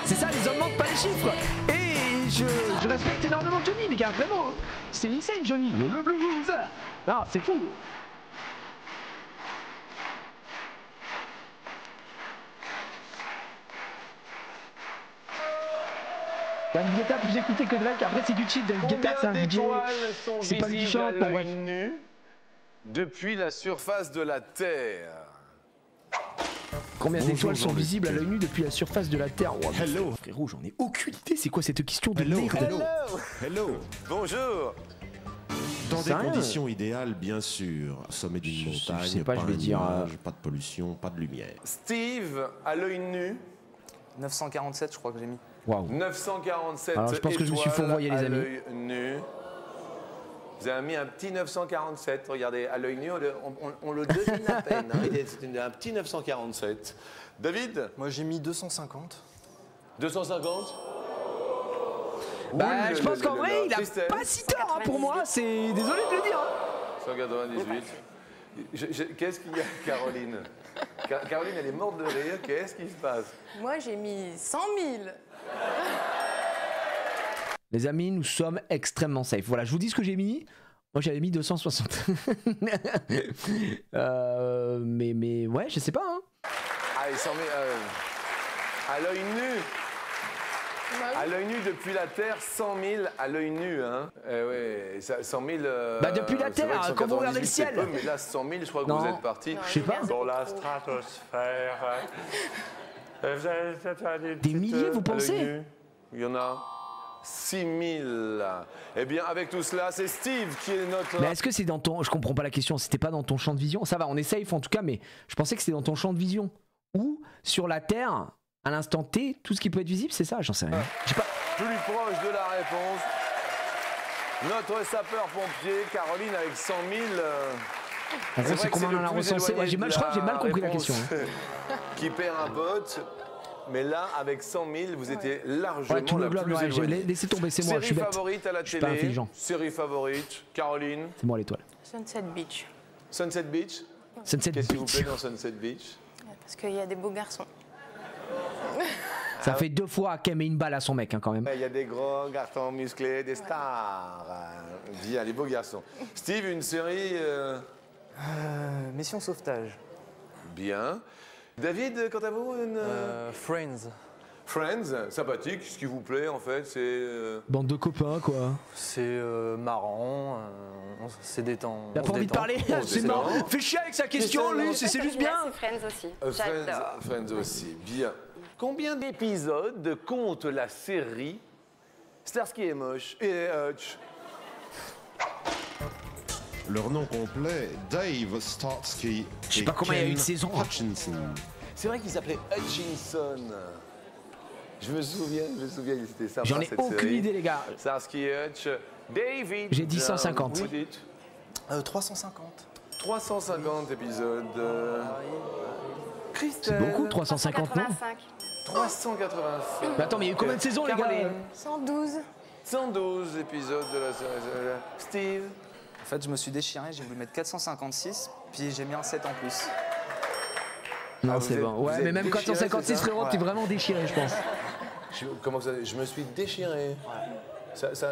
C'est ça, les hommes manquent pas les chiffres. Et je respecte énormément Johnny, les gars, vraiment. C'est insane, Johnny. Le blues. Non, c'est fou. David Guetta plus écouté que Drake, après c'est du cheat, David Guetta c'est un DJ, c'est pas lui qui chante, bon bref. Depuis la surface de la Terre. Combien d'étoiles sont visibles à l'œil nu depuis la surface de la Terre? Oh, hello frérot, j'en ai aucune idée, c'est quoi cette question de merde? Hello. Bonjour. Dans des conditions idéales, bien sûr. Sommet d'une montagne, je sais pas, je vais dire pas de pollution, pas de lumière. Steve, à l'œil nu. 947, je crois que j'ai mis. Wow. 947. Alors je pense que je me suis fourvoyé les amis. Nu. Vous avez mis un petit 947, regardez, à l'œil nu, on le devine à peine. Hein. C'est un petit 947. David? Moi j'ai mis 250. 250? Bah, je pense qu'en vrai, il a pas si tort hein, pour moi, c'est désolé de le dire. Hein. 198. Qu'est-ce qu'il y a, Caroline? Caroline, elle est morte de rire, qu'est-ce qui se passe? Moi, j'ai mis 100 000. Les amis, nous sommes extrêmement safe. Voilà, je vous dis ce que j'ai mis. Moi, j'avais mis 260. mais ouais, je sais pas. Hein. Allez, 100 000. À l'œil nu. À l'œil nu depuis la Terre, 100 000 à l'œil nu. Hein. Ouais, 100 000. Bah, depuis la Terre, quand vous regardez le ciel. Peu, mais là, 100 000, je crois que vous êtes parti. Je sais pas. Dans la stratosphère. Des milliers, vous pensez? Il y en a 6 000. Eh bien, avec tout cela, c'est Steve qui est notre... Mais est-ce que c'est dans ton... Je comprends pas la question, c'était pas dans ton champ de vision? Ça va, on est safe en tout cas, mais je pensais que c'était dans ton champ de vision. Ou sur la Terre, à l'instant T, tout ce qui peut être visible, c'est ça? J'en sais rien. Pas... Plus proche de la réponse, notre sapeur-pompier, Caroline, avec 100 000... En gros, c'est combien on en a recensé? Ouais, je crois que j'ai mal compris la question. Qui perd un pote, mais là, avec 100 000, vous étiez largement tout le la globe, plus ouais, éloignée. Laissez tomber, c'est moi, je suis bête. Série favorite à la télé, je suis pas intelligent. Série favorite, Caroline. C'est moi l'étoile. Sunset Beach. Sunset Beach. Sunset Qu'est-ce qui vous Beach. plaît dans Sunset Beach? Parce qu'il y a des beaux garçons. Ça fait 2 fois qu'elle met une balle à son mec, hein, quand même. Il y a des gros garçons musclés, des stars. Bien, les beaux garçons. Steve, une série... Mission Sauvetage. Bien. David, quant à vous, une... Friends. Friends, sympathique. Ce qui vous plaît, en fait, c'est... Bande de copains, quoi. C'est marrant, c'est détend. T'as pas envie de parler? C'est marrant. Fais chier avec sa question, lui, c'est juste bien. C'est Friends aussi. J'adore. Friends aussi, bien. Combien d'épisodes compte la série Starsky et Hutch? Leur nom complet, Dave Starsky. Je sais pas comment il y a eu de saison. Hutchinson. C'est vrai qu'il s'appelait Hutchinson. Je me souviens, c'était sympa. J'en ai aucune idée, les gars. Starsky et Hutch. David. J'ai dit 150. Vous dites 350. 350 épisodes. C'est Christelle. beaucoup, 350, non? 385. 387. Mais attends, mais il y a eu combien de saisons, les gars? Caroline. 112. 112 épisodes de la série. Steve. En fait, je me suis déchiré, j'ai voulu mettre 456, puis j'ai mis un 7 en plus. Non, Ah, c'est vous êtes- bon. vous Ouais, êtes mais même déchiré, 456 c'est ça frérot, t'es vraiment déchiré, je pense. Comment ça? Je me suis déchiré. Ça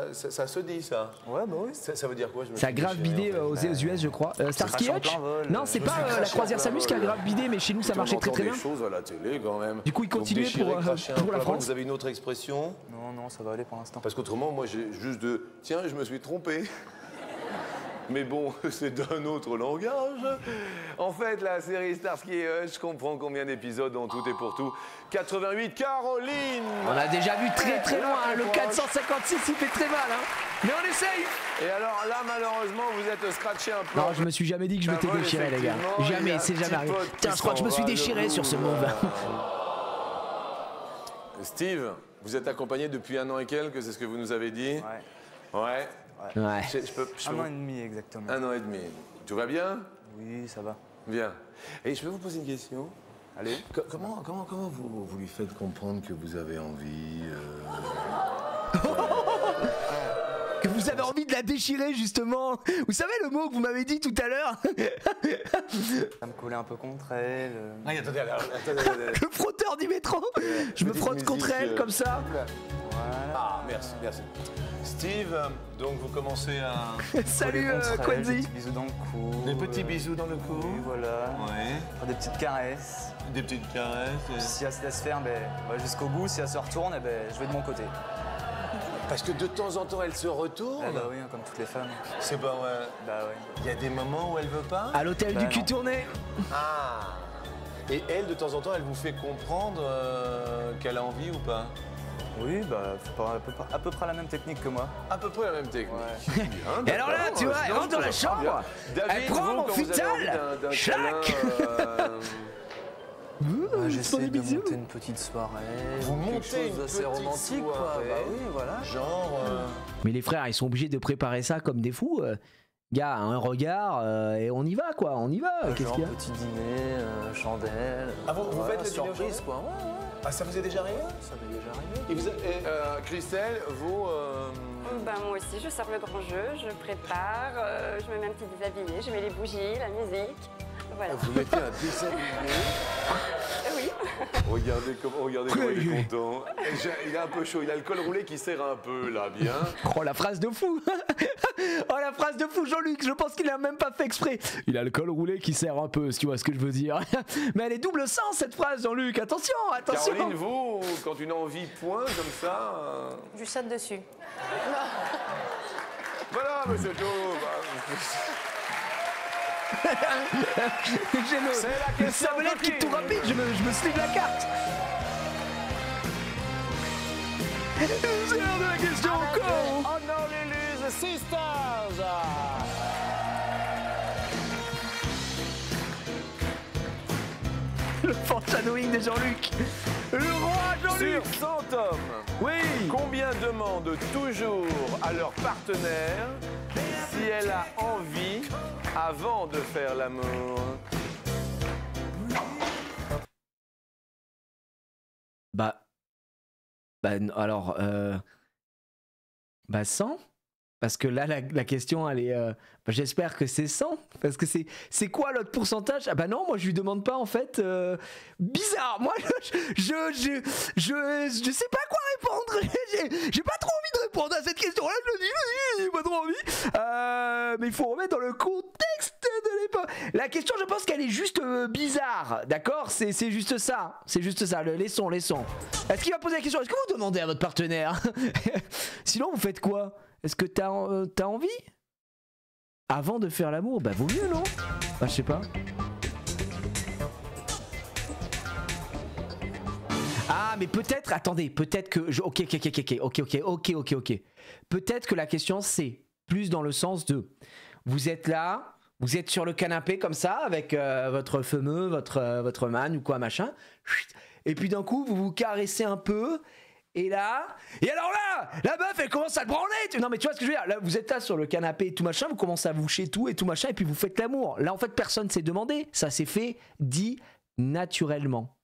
se dit, ça. Ouais, bah oui. Ça veut dire quoi? Je me Ça a suis grave déchiré, bidé en fait. aux US, je crois. Starsky crache en Hutch? plein vol. Non, c'est Je me pas suis la craché en croisière plein Samus qui a vol. grave bidé, mais chez nous ça marchait très très bien. Des choses à la télé quand même. Du coup, il Donc, continuait déchirer, pour cracher un la peu avant. France. Vous avez une autre expression? Non, non, ça va aller pour l'instant. Parce qu'autrement, moi, j'ai juste de... Tiens, je me suis trompé. Mais bon, c'est d'un autre langage. En fait, la série Starsky et Hutch comprend combien d'épisodes en tout et pour tout? 88, Caroline. On a déjà vu très très loin, hein. Le 456 il fait très mal, hein. Mais on essaye. Et alors là, malheureusement, vous êtes scratché un peu. Non, je me suis jamais dit que je m'étais Vol, déchiré, les gars. effectivement, il y Jamais, a c'est un jamais petit arrivé. pote qui Tiens, je crois que je me suis s'en va, déchiré le sur ce bout, move. Steve, vous êtes accompagné depuis 1 an et quelques, c'est ce que vous nous avez dit? Ouais. Ouais. Ouais. Je peux Un an et demi exactement. 1 an et demi. Tout va bien? Oui, ça va. Bien. Et je peux vous poser une question? Allez. Comment vous lui faites comprendre que vous avez envie Que vous avez envie de la déchirer, justement. Vous savez le mot que vous m'avez dit tout à l'heure? Ça me collait un peu contre elle. Ah, attendez. Le frotteur du métro. Je me Petite frotte contre musique, elle, comme ça. Voilà. Ah, merci. Steve, donc vous commencez à... Salut, Coller contre elle, Quenzi. des petits bisous dans le cou. Des petits bisous dans le cou. Oui, voilà. Ouais. Faire des petites caresses. Des petites caresses. Si elle se laisse faire, ben, on va jusqu'au bout. Si elle se retourne, eh ben, je vais de mon côté. Parce que de temps en temps, elle se retourne. Ah bah oui, hein, comme toutes les femmes. C'est pas vrai. Bah ouais. Il y a des moments où elle veut pas. À l'hôtel Bah du cul non. tourné. Ah. Et elle, de temps en temps, elle vous fait comprendre qu'elle a envie ou pas? Oui, bah, à peu près la même technique que moi. À peu près la même technique. Ouais. Bien, Et alors là, d'accord. tu vois, elle Non, rentre dans la ça va bien. chambre, David, elle prend vous, mon quand vous avez envie futal, d'un chac. câlin, J'essaie de bisous. monter une petite soirée. Vous quelque montez chose une d'assez petite romantique, quoi. soirée. Bah oui, voilà. genre... Mais les frères, ils sont obligés de préparer ça comme des fous. Gars, un regard et on y va, quoi. On y va. Qu'est-ce Genre qu'il y a? petit dîner, chandelle. Ah, vous faites le dîner aux surprise, chandelles quoi. Ouais, ouais. Ah, ça vous est déjà arrivé? Ça m'est déjà arrivé. Et vous, Christelle, vous... Ben, moi aussi, je sors le grand jeu, je prépare, je me mets un petit déshabillé, je mets les bougies, la musique. Voilà. Vous mettez un déshabillé. Oui. Regardez comment il est content. Il est un peu chaud, il a le col roulé qui serre un peu là, bien. Oh, la phrase de fou. Oh, la phrase de fou, Jean-Luc. Je pense qu'il a même pas fait exprès. Il a le col roulé qui serre un peu, si tu vois ce que je veux dire. Mais elle est double sens, cette phrase, Jean-Luc. Attention, attention. Caroline, vous, quand une envie pointe comme ça... Je saute dessus. Voilà, monsieur Joe. J'ai C'est la le question sablette qui est tout rapide. Je me slip la carte. C'est l'heure de la question con. Honolulu's Sisters. Le foreshadowing de Jean-Luc. Le roi Jean-Luc. Sur 100 hommes, Oui. combien demandent toujours à leur partenaire si elle a envie avant de faire l'amour? Alors, 100. Parce que là, la question, elle est... j'espère que c'est 100. Parce que c'est quoi l'autre pourcentage? Ah bah non, moi, je lui demande pas, en fait. Bizarre. Moi, je sais pas quoi répondre. J'ai pas trop envie de répondre à cette question-là. Je le dis, j'ai pas trop envie. Mais il faut remettre dans le contexte de l'époque. La question, je pense qu'elle est juste bizarre. D'accord? C'est juste ça. C'est juste ça. Laissons. Est-ce qu'il va poser la question? Est-ce que vous demandez à votre partenaire? Sinon, vous faites quoi? Est-ce que t'as envie? Avant de faire l'amour? Bah vaut mieux, non? Bah je sais pas. Ah mais peut-être, attendez, peut-être que... Ok. Peut-être que la question c'est plus dans le sens de... Vous êtes là, vous êtes sur le canapé comme ça, avec votre fameux, votre man ou quoi machin. Et puis d'un coup, vous vous caressez un peu... Et alors là, la meuf elle commence à te branler. Non mais tu vois ce que je veux dire? Là vous êtes là sur le canapé et tout machin, vous commencez à vous chier tout et tout machin, et puis vous faites l'amour. Là en fait personne s'est demandé, ça s'est fait dit naturellement.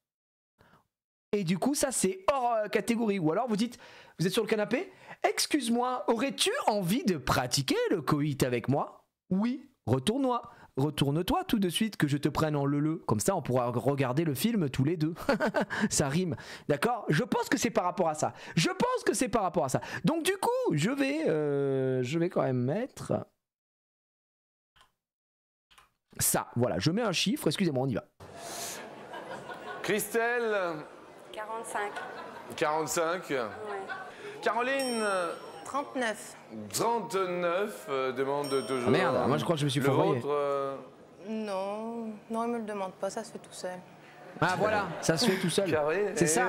Et du coup, ça, c'est hors catégorie. Ou alors, vous dites, vous êtes sur le canapé, excuse-moi, aurais-tu envie de pratiquer le coït avec moi? Oui, retourne-toi tout de suite que je te prenne en leu-leu. Comme ça, on pourra regarder le film tous les deux. Ça rime, d'accord? Je pense que c'est par rapport à ça. Donc du coup, je vais quand même mettre ça. Voilà, je mets un chiffre. Excusez-moi, on y va. Christelle, 45. 45. Ouais. Caroline, 39. 39, demande toujours. Ah merde, moi je crois que je me suis fourvoyé. Le vôtre, Non, non, il me le demande pas, ça se fait tout seul. Ah voilà, ça se fait tout seul. Caroline, C'est ça.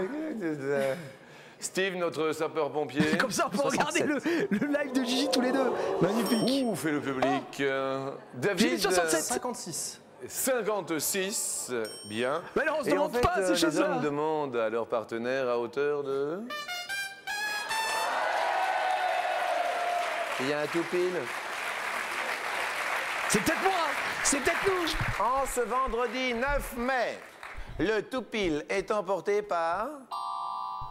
Steve, notre sapeur-pompier. Comme ça, on peut regarder le live de Gigi tous les deux. Magnifique. Où fait le public David, 67. 56. 56, bien. Mais non, on se Et en demande fait, pas ces les choses-là. hommes demandent à leur partenaire à hauteur de... Il y a un tout pile. C'est peut-être moi, c'est peut-être nous. En ce vendredi 9 mai, le tout pile est emporté par...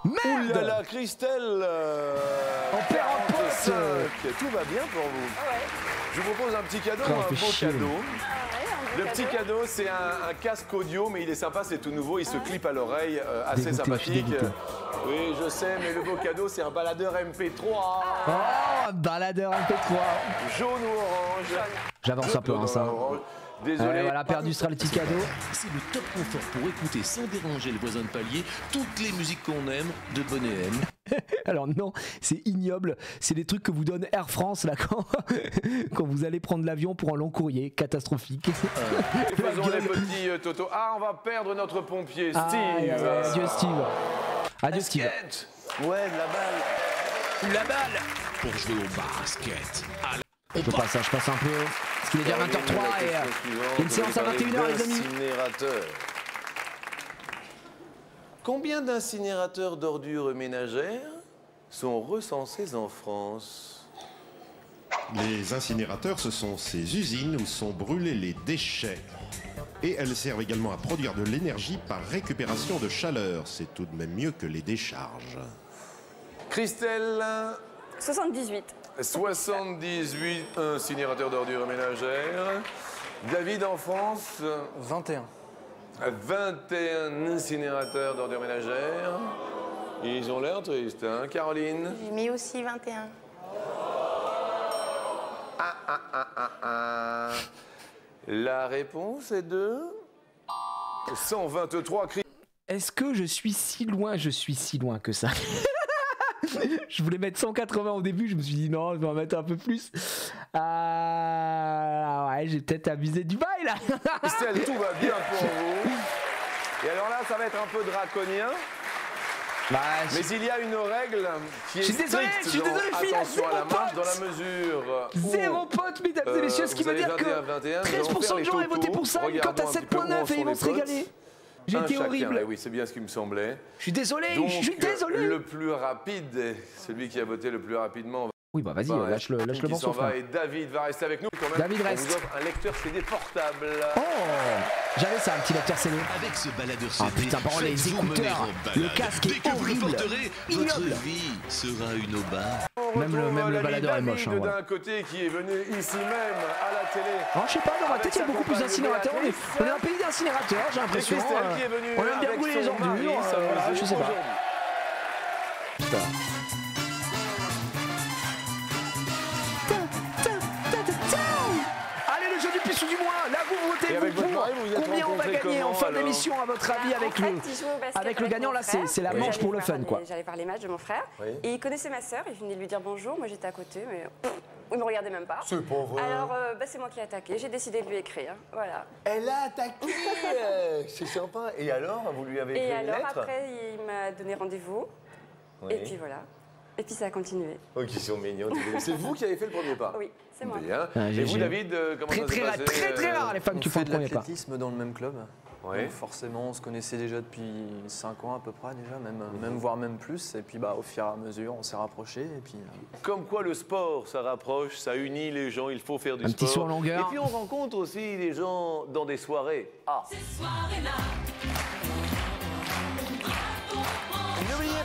Merde. Ouh là là, Christelle On perd en pote. 45. Tout va bien pour vous. Je vous propose un petit cadeau, Oh, un fait beau chier. cadeau. Un Le beau petit cadeau, c'est un casque audio, mais il est sympa, c'est tout nouveau, il se clip à l'oreille, assez Dégoûté, je suis sympathique. dégoûté. Oui, je sais, mais le beau cadeau, c'est un baladeur MP3, Oh, baladeur MP3. jaune ou orange. J'avance un peu, hein, ça. Orange. Désolé. Voilà, perdu sera le petit cadeau. C'est le top confort pour écouter sans déranger le voisin de palier toutes les musiques qu'on aime de bonne M. Alors non, c'est ignoble. C'est des trucs que vous donne Air France là quand vous allez prendre l'avion pour un long courrier. Catastrophique. Faisons les petits Toto. Ah, on va perdre notre pompier, Steve. Aïe, aïe, aïe, adieu Steve. Adieu Steve. Basket. Ouais, de la balle. La balle pour jouer au basket. Je passe un peu. Parce qu'il est déjà 20h03 et il y a une séance à 21h les amis. Incinérateur. Combien d'incinérateurs d'ordures ménagères sont recensés en France? Les incinérateurs, ce sont ces usines où sont brûlés les déchets. Et elles servent également à produire de l'énergie par récupération de chaleur. C'est tout de même mieux que les décharges. Christelle, 78. 78 incinérateurs d'ordures ménagères. David, en France, 21. 21 incinérateurs d'ordures ménagères. Ils ont l'air tristes, hein, Caroline? J'ai mis aussi 21. La réponse est de 123 cris. Est-ce que je suis si loin? Je suis si loin que ça. Je voulais mettre 180 au début, je me suis dit non, je vais en mettre un peu plus. Ouais, j'ai peut-être abusé du bail là. Christelle, tout va bien pour vous. Et alors là, ça va être un peu draconien. Bah, Mais il y a une règle qui est Je suis désolé, stricte je suis dans- désolé, fille, attention à la zéro marche, pote. dans la mesure où, Zéro pote, mesdames et messieurs, ce qui vous veut avez dire que 21, nous allons 13% faire de les gens aient voté totos. pour ça, et quand Regardons t'as un petit peu 7.9 comment et ils sont vont les se régaler. votes. J'ai Un été chacun, horrible. eh oui, c'est bien ce qui me semblait. Je suis désolé, Donc, je suis désolé. le plus rapide, celui qui a voté le plus rapidement, Oui, bah vas-y, va lâche le qui morceau, s'en va, frère. et David va rester avec nous quand même. David On reste. vous offre un lecteur CD portable. Oh, j'avais ça, un petit lecteur CD. Avec ce baladeur Ah, CD, putain, par contre, les chaque jour mené écouteurs, en le balade. casque est Dès que vous le horrible. porterez, Ignoble. votre vie sera une aubaine. On Même le retrouve l'ami baladeur est David moche, hein, ouais. d'un côté qui est venu ici même à la télé. Alors, je sais pas, dans ma Avec tête, il y a sa beaucoup plus compagne d'incinérateurs. On est Béatrice. un pays d'incinérateurs, j'ai Et l'impression. Christelle qui est venue On aime bien avec brûler les son ordures. mari, ça voilà, nous je est sais pas. aujourd'hui. Putain. Allez, le jeu du plus ou du moins. Là, vous votez Et avec vous votre pour mari, vous êtes combien on va rencontrés gagner en comment, fin alors d'émission, à votre avis, avec En le. fait, il jouait au basket avec le gagnant, mon là, frère. c'est la Oui. manche pour le J'allais fun, voir quoi. J'allais voir les matchs de mon frère. Oui. Et il connaissait ma sœur, il venait lui dire bonjour. Moi, j'étais à côté, mais il me regardait même pas. C'est pas vrai. Alors, c'est moi qui ai attaqué. J'ai décidé de lui écrire. Voilà. Elle a attaqué. C'est sympa. Et alors, vous lui avez écrit Et une alors, lettre? après, il m'a donné rendez-vous. Oui. Et puis voilà. Et puis ça a continué. Oh, qui sont mignons. C'est vous qui avez fait le premier pas. Oui, c'est moi. Bien. Ah, Et vous, j'ai- David, comment Très, ça très s'est rare, passé très rare, les femmes On qui font fait le de premier pas. l'athlétisme dans le même club. Ouais. Donc forcément, on se connaissait déjà depuis 5 ans à peu près déjà, même voire même plus. Et puis bah, au fur et à mesure, on s'est rapprochés. Et puis, Comme quoi le sport, ça rapproche, ça unit les gens, il faut faire du Un sport. petit saut en longueur. Et puis on rencontre aussi les gens dans des soirées. Ah,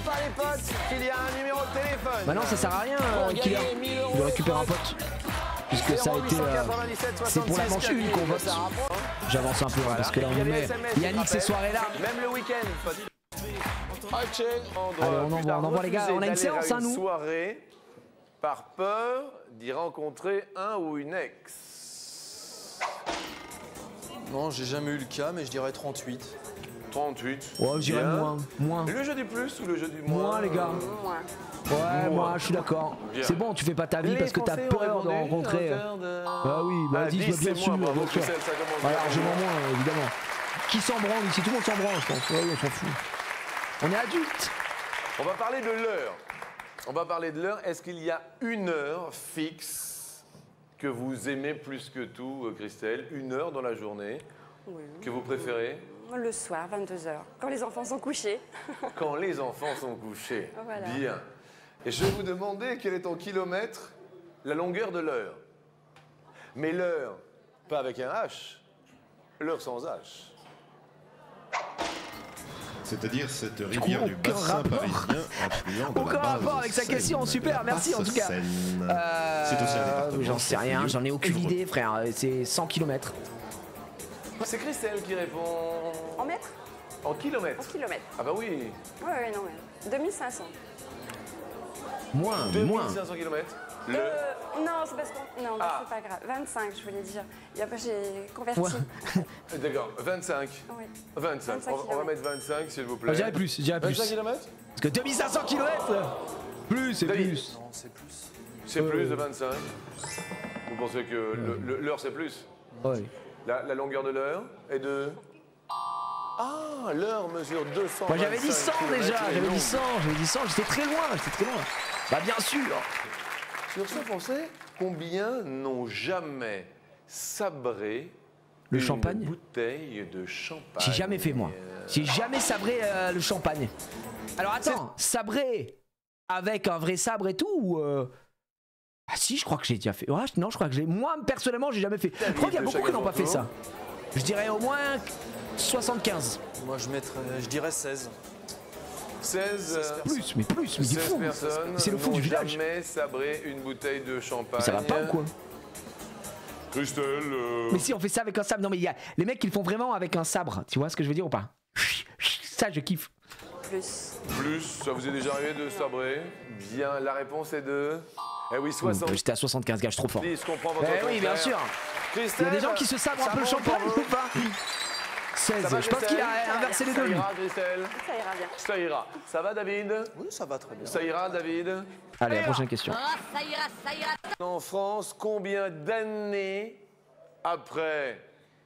pas les potes qu'il y a un numéro de téléphone. Bah non, ça sert à rien, Kylian. Il doit récupérer un pote. Puisque ça a été. C'est pour la manche 1 qu'on vote. J'avance un peu hein, parce que là on met Yannick ces soirées-là. Même le week-end, pote. Allez, on envoie les gars. On a une séance, hein, nous. Soirée par peur d'y rencontrer un ou une ex. Non, j'ai jamais eu le cas, mais je dirais 38. 38. Ouais, je dirais moins. Le jeu du plus ou le jeu du moins? Moins, les gars. Moins. Ouais, moi, je suis d'accord. C'est bon, tu fais pas ta vie parce que t'as peur de rencontrer. Ah oui, vas-y, je veux bien sûr. Voilà, largement moins, évidemment. Qui s'en branle ici? Tout le monde s'en branle, je pense. Ouais, on s'en fout. On est adultes. On va parler de l'heure. On va parler de l'heure. Est-ce qu'il y a une heure fixe que vous aimez plus que tout, Christelle? Une heure dans la journée que vous préférez? Le soir, 22h, quand les enfants sont couchés. Quand les enfants sont couchés. Voilà. Bien. Et je vais vous demander quel est en kilomètres la longueur de l'heure. Mais l'heure, pas avec un H, l'heure sans H. C'est-à-dire cette rivière du bassin parisien affluent de la Aucun base rapport avec sa Seine, question, super, de la merci en tout cas. Basse-Seine. C'est aussi un département. J'en sais rien, j'en ai aucune Cuivre. idée, frère. C'est 100 km. C'est Christelle qui répond. En mètres? En kilomètres? En kilomètres. Ah bah oui. Ouais, non, ouais. 2500. Moins. 2500 km. Non, c'est parce qu'on... Non, Ah. c'est pas grave. 25, je voulais dire. Et après, j'ai converti. Ouais. D'accord, 25. Oui. 25. 25 On va mettre 25 s'il vous plaît. Je dirais plus, je dirais plus. 25 km? Parce que 2500 km plus, c'est David. plus. Non, c'est plus. C'est plus de 25. Vous pensez que l'heure c'est plus? Ouais. La longueur de l'heure est de... Ah, l'heure mesure 200. Moi j'avais dit 100 déjà, j'avais dit 100, j'étais très loin. Bah bien sûr. Sur ce, pensez combien n'ont jamais sabré Le une champagne? bouteille de champagne? J'ai jamais fait moi. J'ai jamais sabré le champagne. Alors attends, sabrer avec un vrai sabre et tout ou Ah si, je crois que j'ai déjà fait. Ouais, non, je crois que j'ai. Moi personnellement, j'ai jamais fait. Je crois qu'il y a beaucoup qui n'ont pas fait ça. Je dirais au moins 75. Moi, je dirais 16. 16 Plus, mais du 16 fou. personnes C'est le fou du n'ont village. jamais sabré une bouteille de champagne. Ça va pas ou quoi? Christelle, Mais si on fait ça avec un sabre, non mais il y a les mecs qui le font vraiment avec un sabre, tu vois ce que je veux dire ou pas? Ça je kiffe. Plus. plus, ça vous est déjà arrivé de sabrer? Bien, la réponse est de... Eh oui, 60. J'étais à 75 gars, je suis trop fort. Je comprends votre Eh oui, bien contraire. sûr. Il y Christelle, a des gens qui se sabrent un ça peu le monte champagne pour vous. ou pas? 16, Ça va, je pense qu'il Christelle? a inversé les deux. Ça lui. ira, Christelle? Ça ira bien. Ça ira. Ça va, David? Oui, ça va très bien. Ça ira, David? Allez, la prochaine question. En France, combien d'années après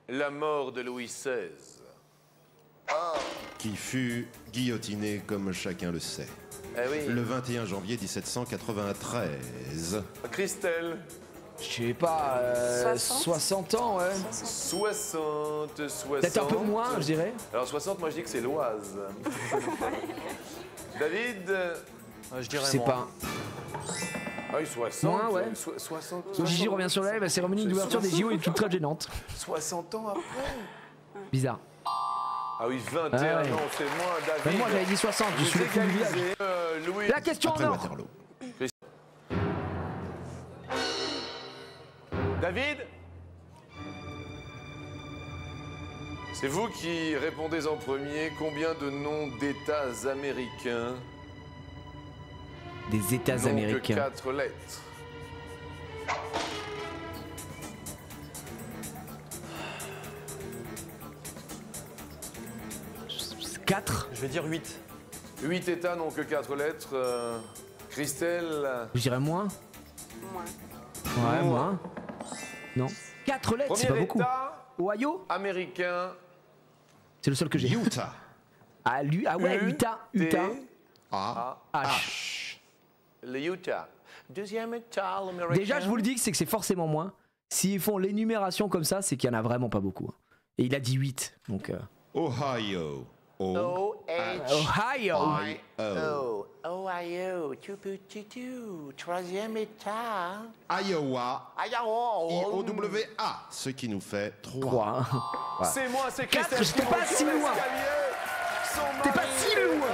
la mort de Louis XVI? Qui fut guillotiné comme chacun le sait. Eh oui. Le 21 janvier 1793. Christelle? Je sais pas, 60 ans, ouais. 60. Peut-être un peu moins, je dirais. Alors 60, moi je dis que c'est l'Oise. David? Je Je dirais sais moins. pas. Ah oui, 60. Moins, ouais. 60. Gigi revient sur la cérémonie d'ouverture des JO est toute très gênante. 60 ans après? Bizarre. Ah oui, 21 Ah ouais. ans, c'est moins, David. Même moi j'avais dit 60, je suis le fou du village. Louis. La question Après en or. Waterloo. David? C'est vous qui répondez en premier. Combien de noms d'États américains Des États n'ont que américains. 4 lettres? Quatre. Je vais dire 8. 8 États n'ont que 4 lettres. Christelle? Je dirais moins. Moins. Ouais, moins. Non. 4 lettres, c'est pas Premier beaucoup. État Ohio, américain. c'est le seul que j'ai. Utah. Ah, ouais, Utah. Utah. A. H. Le Utah. Deuxième État américain. Déjà, je vous le dis, c'est que c'est forcément moins. S'ils font l'énumération comme ça, c'est qu'il y en a vraiment pas beaucoup. Et il a dit 8. Donc. Ohio. Ohio. Ohio. Troisième État. Iowa. IOWA. Ce qui nous fait 3. 3. C'est moi, c'est Quatre, Christelle. j'étais pas si loin. T'es pas si loin.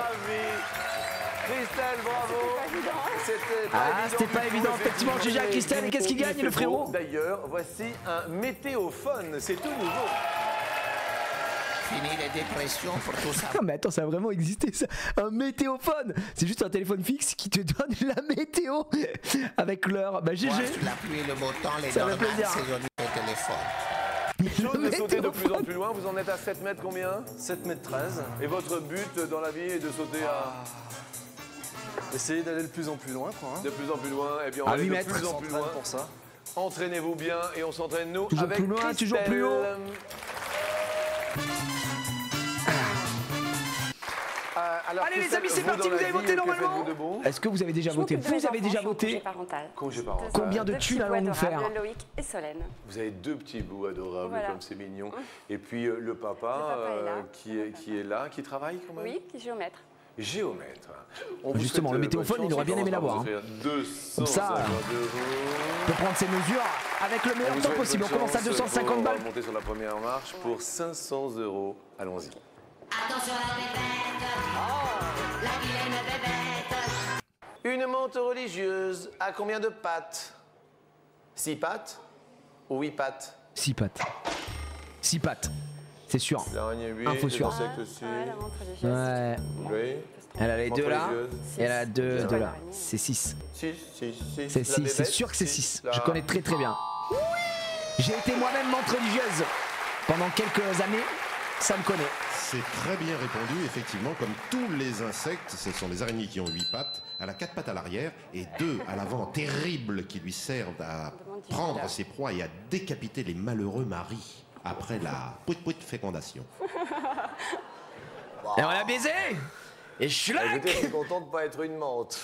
Christelle, bravo. C'était pas évident, effectivement. GG à Christelle. Qu'est-ce qu'il gagne, le frérot? D'ailleurs, voici un météophone. C'est tout nouveau. Fini les dépressions pour tout ça. Non mais attends, ça a vraiment existé ça. Un météophone. C'est juste un téléphone fixe qui te donne la météo avec l'heure. Bah GG. La pluie, le beau temps, les ça fait plaisir. saisonniers au téléphone. Chose de sauter de plus en plus loin, vous en êtes à 7 mètres combien? 7 mètres 13. Et votre but dans la vie est de sauter à... Essayez d'aller de plus en plus loin, quoi. Hein. De plus en plus loin, et bien on va aller de plus en plus loin. Pour ça. Entraînez-vous bien et on s'entraîne nous toujours avec plus loin, Christelle. toujours plus haut. Alors, allez les amis, c'est parti, vous avez voté normalement. Est-ce que vous avez déjà voté? Vous avez déjà voté? Congé parental. Combien de thunes allons-nous faire? Loïc et Solène. Vous avez deux petits bouts adorables, voilà. Comme c'est mignon. Et puis le papa qui est là, qui travaille quand même? Oui, qui est géomètre. Géomètre. Justement, le météophone, il aurait bien aimé l'avoir. Hein. Comme ça, on peut prendre ses mesures avec le meilleur temps possible. On commence à 250 balles. On va monter sur la première marche pour 500 €. Allons-y. Attention à la bébête, la vilaine bébête. Une menthe religieuse à combien de pattes? 6 pattes ou 8 pattes? 6 pattes. 6 pattes. C'est sûr. Info sûr. Ouais. Oui. Elle a les deux là. Et elle a deux là. C'est 6. C'est 6. C'est sûr que c'est 6. Je connais très très bien. J'ai été moi-même menthe religieuse pendant quelques années. Ça me connaît. C'est très bien répondu, effectivement, comme tous les insectes, ce sont les araignées qui ont 8 pattes. Elle a 4 pattes à l'arrière et 2 à l'avant, terribles, qui lui servent à prendre ses proies et à décapiter les malheureux maris après la pouit-pouit fécondation. Et on l'a baisé. Et je suis là. Je suis content de ne pas être une menthe.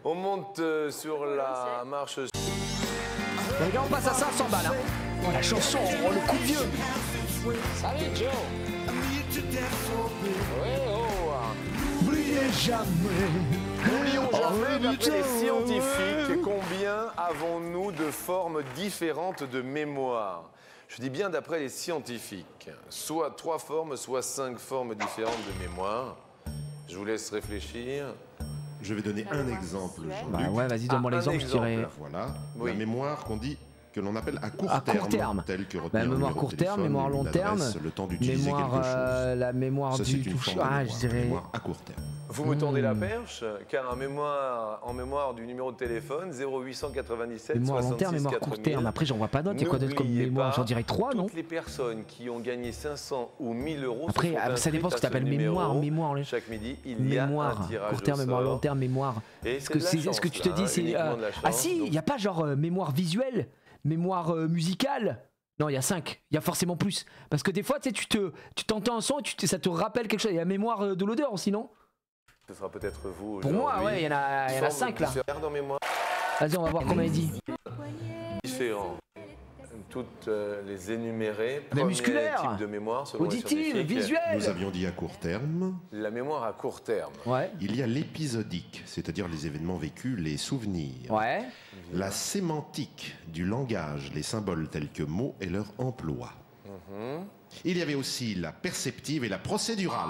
On monte sur la marche. Les gars, on passe à 500 balles. Hein. Oh, la chanson, oh, le coup de vieux. Salut Joe. Oui, oh. N'oubliez jamais. N'oublions jamais, d'après les scientifiques, combien avons-nous de formes différentes de mémoire? Je dis bien d'après les scientifiques. Soit 3 formes, soit 5 formes différentes de mémoire. Je vous laisse réfléchir. Je vais donner un exemple. Bah ouais, vas-y, donne-moi l'exemple, je dirais. Voilà, oui. La mémoire qu'on dit, que l'on appelle à court terme, telle que bah, mémoire court terme, mémoire long terme, le temps d'utiliser quelque chose. La mémoire du touche. Ah, je dirais. Mémoire à court terme. Vous me tendez la perche, car en mémoire du numéro de téléphone 0897 mémoire 66 long terme, mémoire 4000. court terme. Après, j'en vois pas d'autres. Il y a quoi d'autre comme mémoire? J'en dirais 3, non? Toutes les personnes qui ont gagné 500 ou 1000 euros. Après, ça dépend ce que tu appelles mémoire. Mémoire. Chaque midi, il y a un tirage court terme, mémoire long terme, mémoire. Est-ce que tu te dis c'est ah si, il y a pas genre mémoire visuelle, mémoire musicale? Non, il y a 5. Il y a forcément plus. Parce que des fois, tu sais, tu t'entends un son et ça te rappelle quelque chose. Il y a mémoire de l'odeur aussi, non? Ce sera peut-être vous. Pour moi, ouais, il y en a 5 là. Vas-y, on va voir combien il dit. Différents. Toutes les énumérées. Les musculaires, type de mémoire, selon auditive, visuelle. Nous avions dit à court terme. La mémoire à court terme. Ouais. Il y a l'épisodique, c'est-à-dire les événements vécus, les souvenirs. Ouais. La sémantique du langage, les symboles tels que mots et leur emploi. Il y avait aussi la perceptive et la procédurale.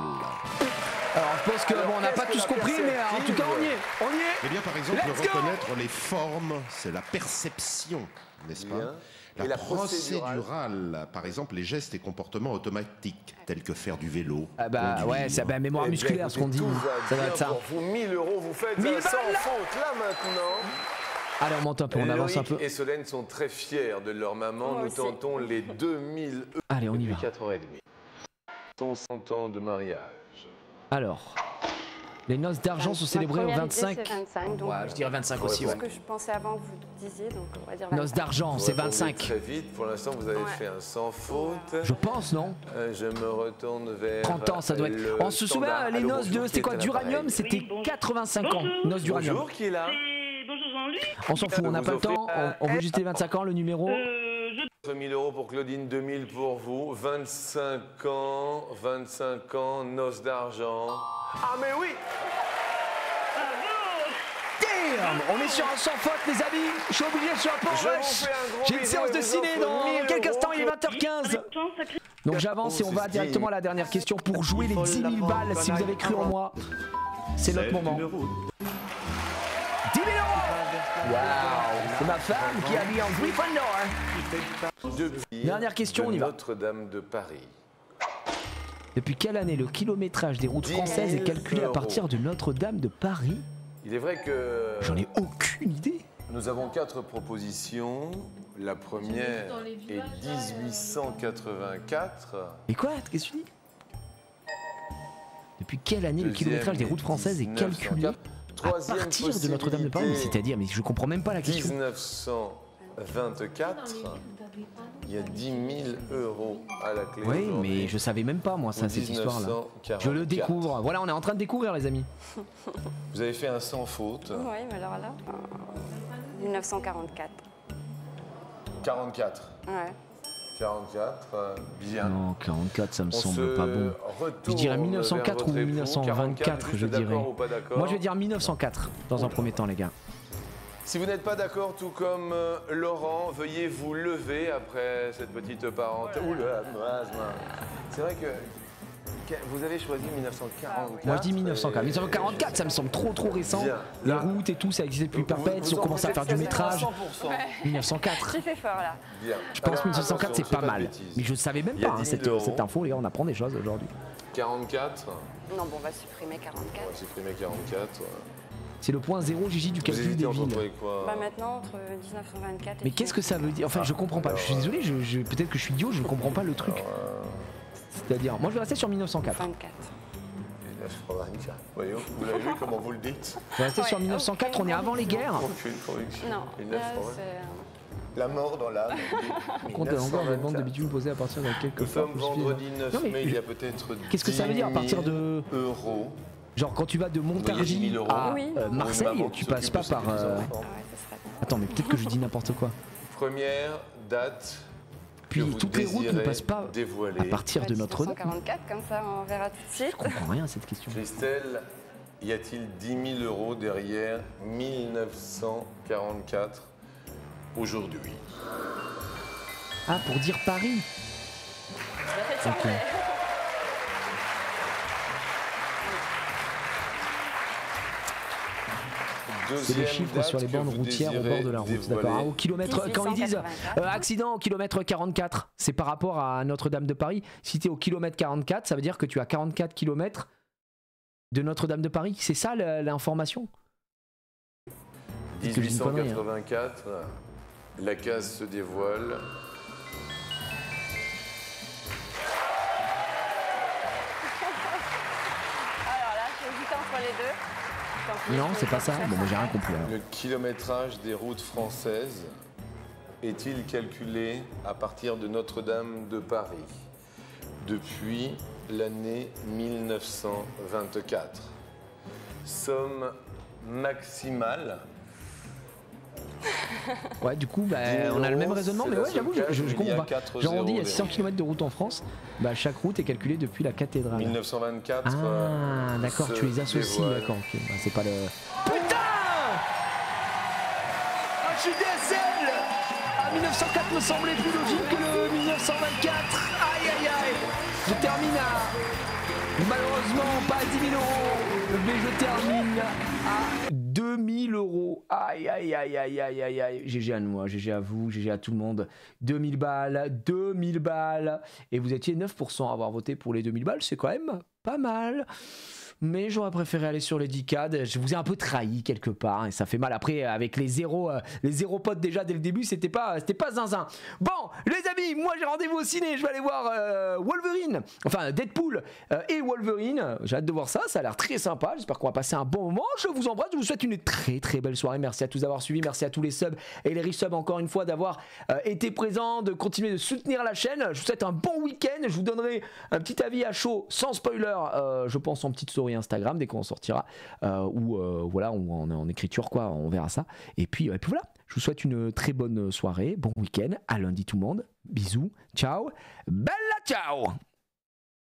Alors je pense que bon, on n'a pas tous compris, mais en tout cas on y est. On y est. Eh bien par exemple, reconnaître les formes, c'est la perception, n'est-ce pas? La procédurale, par exemple, les gestes et comportements automatiques, tels que faire du vélo. Ah bah ouais, c'est la mémoire musculaire, ce qu'on dit. Ça va être ça. Pour vous, 1000 euros, vous faites ça sans faute, là maintenant. Allez, on monte un peu, on avance un peu. Loïc et Solène sont très fiers de leur maman. Nous tentons les 2000 euros. Allez, on y va. 4h30. 100 ans de mariage. Alors, les noces d'argent sont célébrées au 25. 25 donc, ouais, je dirais 25 aussi. C'est ce que je pensais avant que vous disiez, donc on va dire 25. Noces d'argent, c'est 25. Très vite, pour l'instant vous avez fait un sans faute. Je pense, non? Je me retourne vers 30 ans, ça doit être. On se souvient, les noces de. C'était quoi? D'uranium? C'était 85 ans. Noces d'uranium. Bonjour, qui est là? Bonjour Jean-Luc. On s'en fout, on n'a pas le temps. On veut juste les 25 ans, le numéro. 1000 euros pour Claudine, 2000 pour vous. 25 ans, noces d'argent. Ah mais oui! Damn! On est sur un sans faute, les amis. Je suis obligé, je suis un peu en rush. J'ai une séance de ciné dans quelques instants, il est 20h15. Donc j'avance et on va directement à la dernière question pour jouer les 10 000 balles si vous avez cru en moi. c'est notre moment. 10 000 €. Waouh, c'est ma femme qui a mis en Gryffondor. Dernière question, on y va. Notre-Dame de Paris. Depuis quelle année le kilométrage des routes françaises est calculé à partir de Notre-Dame de Paris? Il est vrai que... J'en ai aucune idée. Nous avons 4 propositions. La première est 1884. Et quoi? Qu'est-ce que tu dis? Depuis quelle année le kilométrage des routes françaises est calculé à partir de Notre-Dame de Paris? C'est-à-dire, mais je comprends même pas la question. 1924, il y a 10 000 € à la clé. Oui, mais je savais même pas moi ça, cette histoire-là. Je le découvre. Voilà, on est en train de découvrir, les amis. Vous avez fait un sans faute. Oui, mais alors là, 1944. 44. Ouais. 44, bien. Non, 44, ça me semble pas bon. Je dirais 1904 ou 1924, je dirais. Moi, je vais dire 1904 dans un premier temps, les gars. Si vous n'êtes pas d'accord, tout comme Laurent, veuillez vous lever après cette petite parenthèse. Oula, c'est vrai que vous avez choisi 1944. Moi je dis 1904. 1944, ça me semble trop récent. Bien. Les routes et tout, ça existait depuis perpète. Ils ont commencé à faire du métrage. 1904. J'ai fait fort là. Bien. Je pense que 1904 c'est pas mal. Mais je savais même pas cette info, les gars. On apprend des choses aujourd'hui. 44. Non, bon, on va supprimer 44. On va supprimer 44. C'est le point 0 Gigi du calcul des villes. Bah maintenant entre 1924 et... Mais qu'est-ce que ça veut dire? Enfin, je comprends pas. Je suis désolé, peut-être que je suis idiot, je ne comprends pas le truc. C'est-à-dire, moi je vais rester sur 1904. 24. 1924. Voyons, vous l'avez vu comment vous le dites? Je vais rester sur 1904, on est avant les guerres. Aucune conviction. Non, 1920. La mort dans l'âme. On compte encore des bandes de bitume posées à partir de quelques Nous sommes vendredi 9 mai, il y a peut-être... Qu'est-ce que ça veut dire à partir de... euros. Genre quand tu vas de Montargis à Marseille, tu passes pas par... Attends, mais peut-être que je dis n'importe quoi. Première date... Puis toutes les routes ne passent pas à partir de Notre-Dame. 1944, comme ça on verra tout de suite. Je comprends rien à cette question. Christelle, y a-t-il 10 000 € derrière 1944 aujourd'hui? Ah, pour dire Paris. Ok. C'est les chiffres sur les bandes routières au bord de la route. D'accord. Au kilomètre, quand ils disent accident au kilomètre 44, c'est par rapport à Notre-Dame de Paris. Si tu es au kilomètre 44, ça veut dire que tu as 44 kilomètres de Notre-Dame de Paris. C'est ça l'information? 1884, la case se dévoile. Alors là, j'hésite entre les deux. Non, c'est pas ça. Bon, moi j'ai rien compris. Alors. Le kilométrage des routes françaises est-il calculé à partir de Notre-Dame de Paris depuis l'année 1924? Somme maximale. Ouais, du coup, bah, on a le même raisonnement, mais ouais, j'avoue, je comprends pas. Genre, on dit il y a 100 km de route en France, bah, chaque route est calculée depuis la cathédrale. 1924. Ah, d'accord, tu les associes, d'accord, ok. Bah, c'est pas le. Putain! Ah, je suis DSL! Ah, 1904 me semblait plus logique que le 1924. Aïe, aïe, aïe! Je termine à. Malheureusement, pas à 10 000 €, mais je termine à 2 000 €. Aïe, aïe, aïe, aïe, aïe, aïe, aïe. GG à nous, GG à vous, GG à tout le monde. 2000 balles, 2000 balles. Et vous étiez 9% à avoir voté pour les 2000 balles, c'est quand même pas mal. Mais j'aurais préféré aller sur les 10K. Je vous ai un peu trahi quelque part et ça fait mal. Après, avec les zéro potes déjà dès le début, c'était pas zinzin. Bon, les amis, moi j'ai rendez-vous au ciné. Je vais aller voir Wolverine, enfin Deadpool et Wolverine. J'ai hâte de voir ça. Ça a l'air très sympa. J'espère qu'on va passer un bon moment. Je vous embrasse. Je vous souhaite une très très belle soirée. Merci à tous d'avoir suivi. Merci à tous les subs et les resubs encore une fois d'avoir été présents, de continuer de soutenir la chaîne. Je vous souhaite un bon week-end. Je vous donnerai un petit avis à chaud, sans spoiler. Je pense en petite story Instagram dès qu'on sortira ou voilà en écriture quoi, on verra ça et puis voilà, je vous souhaite une très bonne soirée, bon week-end, à lundi tout le monde, bisous, ciao, bella ciao.